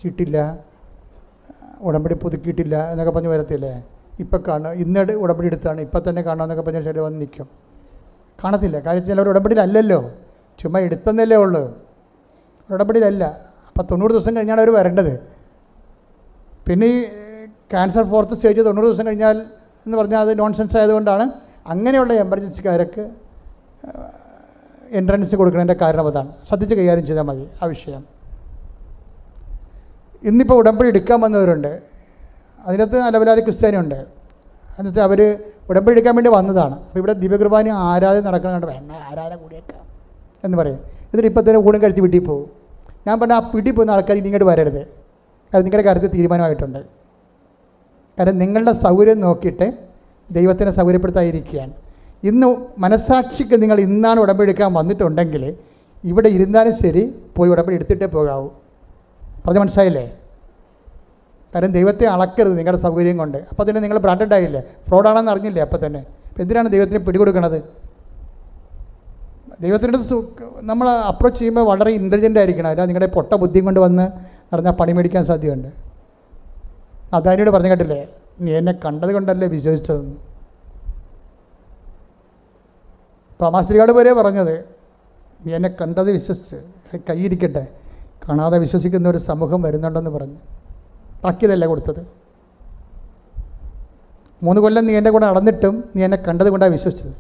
ചീട്ടില്ല, ഉടമ്പടി പുതുക്കിയിട്ടില്ല എന്നൊക്കെ പറഞ്ഞ് വരത്തില്ലേ. ഇപ്പം കാണുക, ഇന്ന് ഉടമ്പടി എടുത്താണ്, ഇപ്പം തന്നെ കാണാമെന്നൊക്കെ പറഞ്ഞാൽ ചില വന്ന് നിൽക്കും. കാണത്തില്ല. കാര്യം ചിലവർ ഉടമ്പടിയിലല്ലല്ലോ, ചുമ്മാ എടുത്തെന്നല്ലേ ഉള്ളൂ, ഉടമ്പടിയിലല്ല. അപ്പം 90 ദിവസം കഴിഞ്ഞാണ് അവർ വരേണ്ടത്. പിന്നെ ഈ ക്യാൻസർ 4th സ്റ്റേജ് 90 ദിവസം കഴിഞ്ഞാൽ എന്ന് പറഞ്ഞാൽ അത് നോൺസെൻസ് ആയതുകൊണ്ടാണ് അങ്ങനെയുള്ള എമർജൻസിക്കാർക്ക് എൻട്രൻസ് കൊടുക്കുന്നതിൻ്റെ കാരണം അതാണ്. ശ്രദ്ധിച്ച് കൈകാര്യം ചെയ്താൽ മതി ആ വിഷയം. ഇന്നിപ്പോൾ ഉടമ്പടി എടുക്കാൻ വന്നവരുണ്ട്, അതിനകത്ത് അലവലാതി ക്രിസ്ത്യാനിയുണ്ട്. എന്നിട്ട് അവർ ഉടമ്പടി എടുക്കാൻ വേണ്ടി വന്നതാണ്. അപ്പോൾ ഇവിടെ ദിവ്യകുർബാന ആരാധന നടക്കണം കണ്ട് വേണ്ട ആരാധന കൂടിയേക്കാം എന്ന് പറയും. എന്നിട്ട് ഇപ്പം തന്നെ ഊണും കഴിച്ച് വീട്ടിൽ പോകും. ഞാൻ പറഞ്ഞാൽ ആ വീട്ടിൽ പോകുന്ന ആൾക്കാർ ഇങ്ങോട്ട് വരരുത്. കാരണം നിങ്ങളുടെ കാര്യത്തിൽ തീരുമാനമായിട്ടുണ്ട്. കാരണം നിങ്ങളുടെ സൗകര്യം നോക്കിയിട്ട് ദൈവത്തിനെ സൗകര്യപ്പെടുത്താതിരിക്കുകയാണ്. ഇന്ന് മനസ്സാക്ഷിക്ക് നിങ്ങൾ ഇന്നാണ് ഉടമ്പടി എടുക്കാൻ വന്നിട്ടുണ്ടെങ്കിൽ ഇവിടെ ഇരുന്നാലും ശരി പോയി ഉടമ്പടി എടുത്തിട്ടേ പോകാവൂ. പറഞ്ഞ് മനസ്സിലായില്ലേ? കാരണം ദൈവത്തെ അളക്കരുത് നിങ്ങളുടെ സൗകര്യം കൊണ്ട്. അപ്പോൾ തന്നെ നിങ്ങൾ ബ്രാൻഡഡ് ആയില്ലേ, ഫ്രോഡാണെന്ന് അറിഞ്ഞില്ലേ അപ്പോൾ തന്നെ. അപ്പോൾ എന്തിനാണ് ദൈവത്തിന് പിടികൊടുക്കണത്? ദൈവത്തിൻ്റെ നമ്മൾ അപ്രോച്ച് ചെയ്യുമ്പോൾ വളരെ ഇൻ്റലിജൻ്റ് ആയിരിക്കണം. അല്ല നിങ്ങളുടെ പൊട്ട ബുദ്ധിയും കൊണ്ട് വന്ന് നടന്നാൽ പണി മേടിക്കാൻ സാധ്യതയുണ്ട്. അദാനിയോട് പറഞ്ഞു കേട്ടില്ലേ, നീ എന്നെ കണ്ടത് കൊണ്ടല്ലേ വിശ്വസിച്ചതെന്ന്. തോമാശ്രീയോട് വരെ പറഞ്ഞത്, നീ എന്നെ കണ്ടത് വിശ്വസിച്ച് കൈയിരിക്കട്ടെ, കാണാതെ വിശ്വസിക്കുന്ന ഒരു സമൂഹം വരുന്നുണ്ടെന്ന് പറഞ്ഞു. ബാക്കിയതല്ല കൊടുത്തത്. 3 കൊല്ലം നീ എൻ്റെ കൂടെ നടന്നിട്ടും നീ എന്നെ കണ്ടത് കൊണ്ടാണ് വിശ്വസിച്ചത്.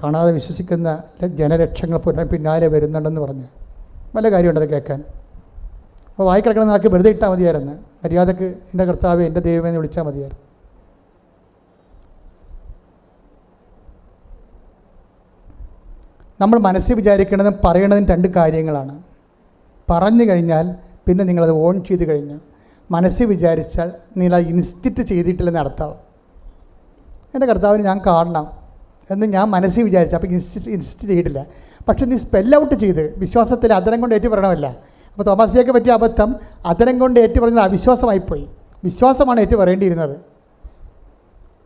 കാണാതെ വിശ്വസിക്കുന്ന ജനലക്ഷങ്ങൾ പിന്നാലെ വരുന്നുണ്ടെന്ന് പറഞ്ഞു. വല്ല കാര്യമുണ്ടത് കേൾക്കാൻ? അപ്പോൾ വായിക്കിടക്കണം നാക്കി വെറുതെ ഇട്ടാൽ മതിയായിരുന്നു. മര്യാദക്ക് എൻ്റെ കർത്താവ് എൻ്റെ ദൈവമേ എന്ന് വിളിച്ചാൽ മതിയായിരുന്നു. നമ്മൾ മനസ്സിൽ വിചാരിക്കുന്നതും പറയണതും 2 കാര്യങ്ങളാണ്. പറഞ്ഞു കഴിഞ്ഞാൽ പിന്നെ നിങ്ങളത് ഓൺ ചെയ്ത് കഴിഞ്ഞു. മനസ്സിൽ വിചാരിച്ചാൽ നിങ്ങൾ ഇൻസ്റ്റിറ്റ് ചെയ്തിട്ടില്ലെന്ന് അർത്ഥം. എൻ്റെ കർത്താവിന് ഞാൻ കാണണം എന്ന് ഞാൻ മനസ്സിൽ വിചാരിച്ചു, അപ്പോൾ ഇൻസ്റ്റിറ്റ് ചെയ്തിട്ടില്ല. പക്ഷെ നീ സ്പെൽ ഔട്ട് ചെയ്ത് വിശ്വാസത്തിൽ അതരം കൊണ്ട് ഏറ്റു പറയണമല്ല. അപ്പോൾ തോമസിലേക്ക് പറ്റിയ അബദ്ധം അതരം കൊണ്ട് ഏറ്റു പറയുന്നത് അവിശ്വാസമായിപ്പോയി. വിശ്വാസമാണ് ഏറ്റു പറയേണ്ടിയിരുന്നത്.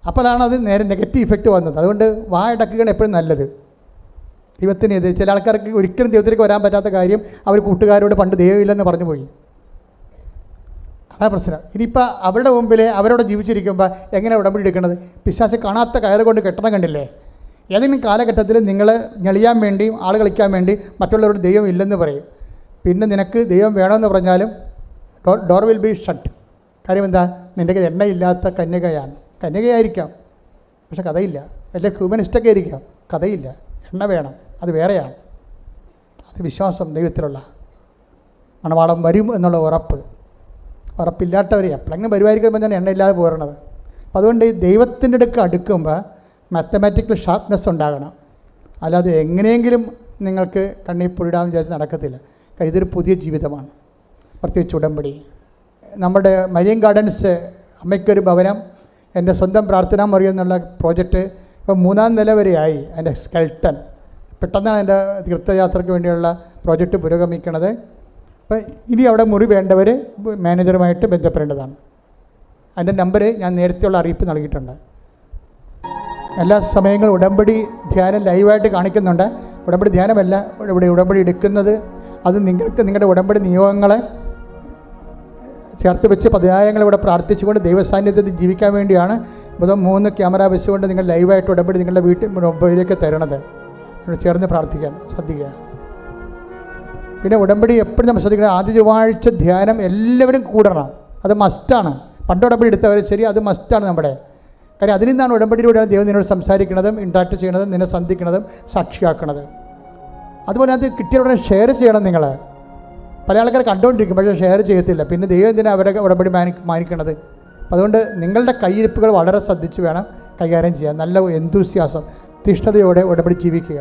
അപ്പോഴാണ് അത് നേരെ നെഗറ്റീവ് ഇഫക്റ്റ് വന്നത്. അതുകൊണ്ട് വായടക്കുകയാണ് എപ്പോഴും നല്ലത്. ദൈവത്തിനെതിരെ ചില ആൾക്കാർക്ക് ഒരിക്കലും ദൈവത്തിലേക്ക് വരാൻ പറ്റാത്ത കാര്യം അവർ കൂട്ടുകാരോട് പണ്ട് ദൈവമില്ലെന്ന് പറഞ്ഞു പോയി. അതാണ് പ്രശ്നം. ഇനിയിപ്പോൾ അവരുടെ മുമ്പിൽ അവരോട് ജീവിച്ചിരിക്കുമ്പോൾ എങ്ങനെ ഉടമ്പടി എടുക്കുന്നത്? പിശാച് കാണാത്ത കയറ് കൊണ്ട് കെട്ടണം കണ്ടില്ലേ? ഏതെങ്കിലും കാലഘട്ടത്തിൽ നിങ്ങൾ ഞെളിയാൻ വേണ്ടിയും ആൾ കളിക്കാൻ വേണ്ടി മറ്റുള്ളവരോട് ദൈവം ഇല്ലെന്ന് പറയും. പിന്നെ നിനക്ക് ദൈവം വേണമെന്ന് പറഞ്ഞാലും ഡോർ വിൽ ബി ഷട്ട്. കാര്യം എന്താ? നിൻ്റെ എണ്ണയില്ലാത്ത കന്യകയായിരിക്കാം, പക്ഷെ കഥയില്ല. വലിയ ഹ്യൂമനിസ്റ്റൊക്കെ ആയിരിക്കാം, കഥയില്ല. എണ്ണ വേണം, അത് വേറെയാണ്. അത് വിശ്വാസം ദൈവത്തിലുള്ള മണവാളം വരും എന്നുള്ള ഉറപ്പില്ലാത്തവർ എപ്പോഴെങ്കിലും വരുമായിരിക്കും ഞാൻ എണ്ണയില്ലാതെ പോരണത്. അപ്പോൾ അതുകൊണ്ട് ഈ ദൈവത്തിൻ്റെ അടുക്കുമ്പോൾ മാത്തമാറ്റിക്കൽ ഷാർപ്നെസ് ഉണ്ടാകണം. അല്ലാതെ എങ്ങനെയെങ്കിലും നിങ്ങൾക്ക് കണ്ണീർ പൊഴിടാമെന്ന് വിചാരിച്ച് നടക്കത്തില്ല. കാര്യം ഇതൊരു പുതിയ ജീവിതമാണ്, പ്രത്യേകിച്ച് ഉടമ്പടി. നമ്മുടെ മരിയൻ ഗാർഡൻസ് അമ്മയ്ക്കൊരു ഭവനം, എൻ്റെ സ്വന്തം പ്രാർത്ഥനാ മുറി എന്നുള്ള പ്രോജക്റ്റ് ഇപ്പോൾ 3-ാം നില വരെയായി. എൻ്റെ സ്കെൽട്ടൺ പെട്ടെന്നാണ് എൻ്റെ തീർത്ഥയാത്രയ്ക്ക് വേണ്ടിയുള്ള പ്രോജക്റ്റ് പുരോഗമിക്കുന്നത്. അപ്പോൾ ഇനി അവിടെ മുറി വേണ്ടവർ മാനേജറുമായിട്ട് ബന്ധപ്പെടേണ്ടതാണ്. അതിൻ്റെ നമ്പർ ഞാൻ നേരത്തെയുള്ള അറിയിപ്പ് നൽകിയിട്ടുണ്ട്. എല്ലാ സമയങ്ങളും ഉടമ്പടി ധ്യാനം ലൈവായിട്ട് കാണിക്കുന്നുണ്ട്. ഉടമ്പടി ധ്യാനമല്ല, ഉടമ്പടി എടുക്കുന്നത് അത് നിങ്ങൾക്ക് നിങ്ങളുടെ ഉടമ്പടി നിയോഗങ്ങളെ ചേർത്ത് വെച്ച് പതിനായങ്ങൾ ഇവിടെ പ്രാർത്ഥിച്ചുകൊണ്ട് ദൈവസാന്നിധ്യത്തിൽ ജീവിക്കാൻ വേണ്ടിയാണ്. 3 ക്യാമറ വെച്ചുകൊണ്ട് നിങ്ങൾ ലൈവായിട്ട് ഉടമ്പടി നിങ്ങളുടെ മൊബൈലിലേക്ക് തരണത്. ചേർന്ന് പ്രാർത്ഥിക്കാൻ ശ്രദ്ധിക്കുക. പിന്നെ ഉടമ്പടി എപ്പോഴും നമ്മൾ ശ്രദ്ധിക്കണം. ആദ്യ ചൊവ്വാഴ്ച ധ്യാനം എല്ലാവരും കൂടണം, അത് മസ്റ്റാണ്. പണ്ട് ഉടമ്പടി എടുത്തവർ ശരി, അത് മസ്റ്റാണ് നമ്മുടെ. കാര്യം അതിൽ നിന്നാണ് ഉടമ്പടിയിലൂടെയാണ് ദൈവം നിന്നോട് സംസാരിക്കുന്നതും ഇൻട്രാക്ട് ചെയ്യണതും നിന്നെ സന്ധിക്കുന്നതും സാക്ഷിയാക്കണത്. അതുപോലെ അത് കിട്ടിയ ഉടനെ ഷെയർ ചെയ്യണം. നിങ്ങൾ പല ആൾക്കാർ കണ്ടുകൊണ്ടിരിക്കും, പക്ഷേ ഷെയർ ചെയ്യത്തില്ല. പിന്നെ ദൈവം എന്തിനാണ് അവരെ ഉടമ്പടി മാനിക്കണത്? അതുകൊണ്ട് നിങ്ങളുടെ കയ്യിരിപ്പുകൾ വളരെ ശ്രദ്ധിച്ച് വേണം കൈകാര്യം ചെയ്യാൻ. നല്ല എന്തൂസിയാസം, തീഷ്ണതയോടെ ഉടമ്പടി ജീവിക്കുക.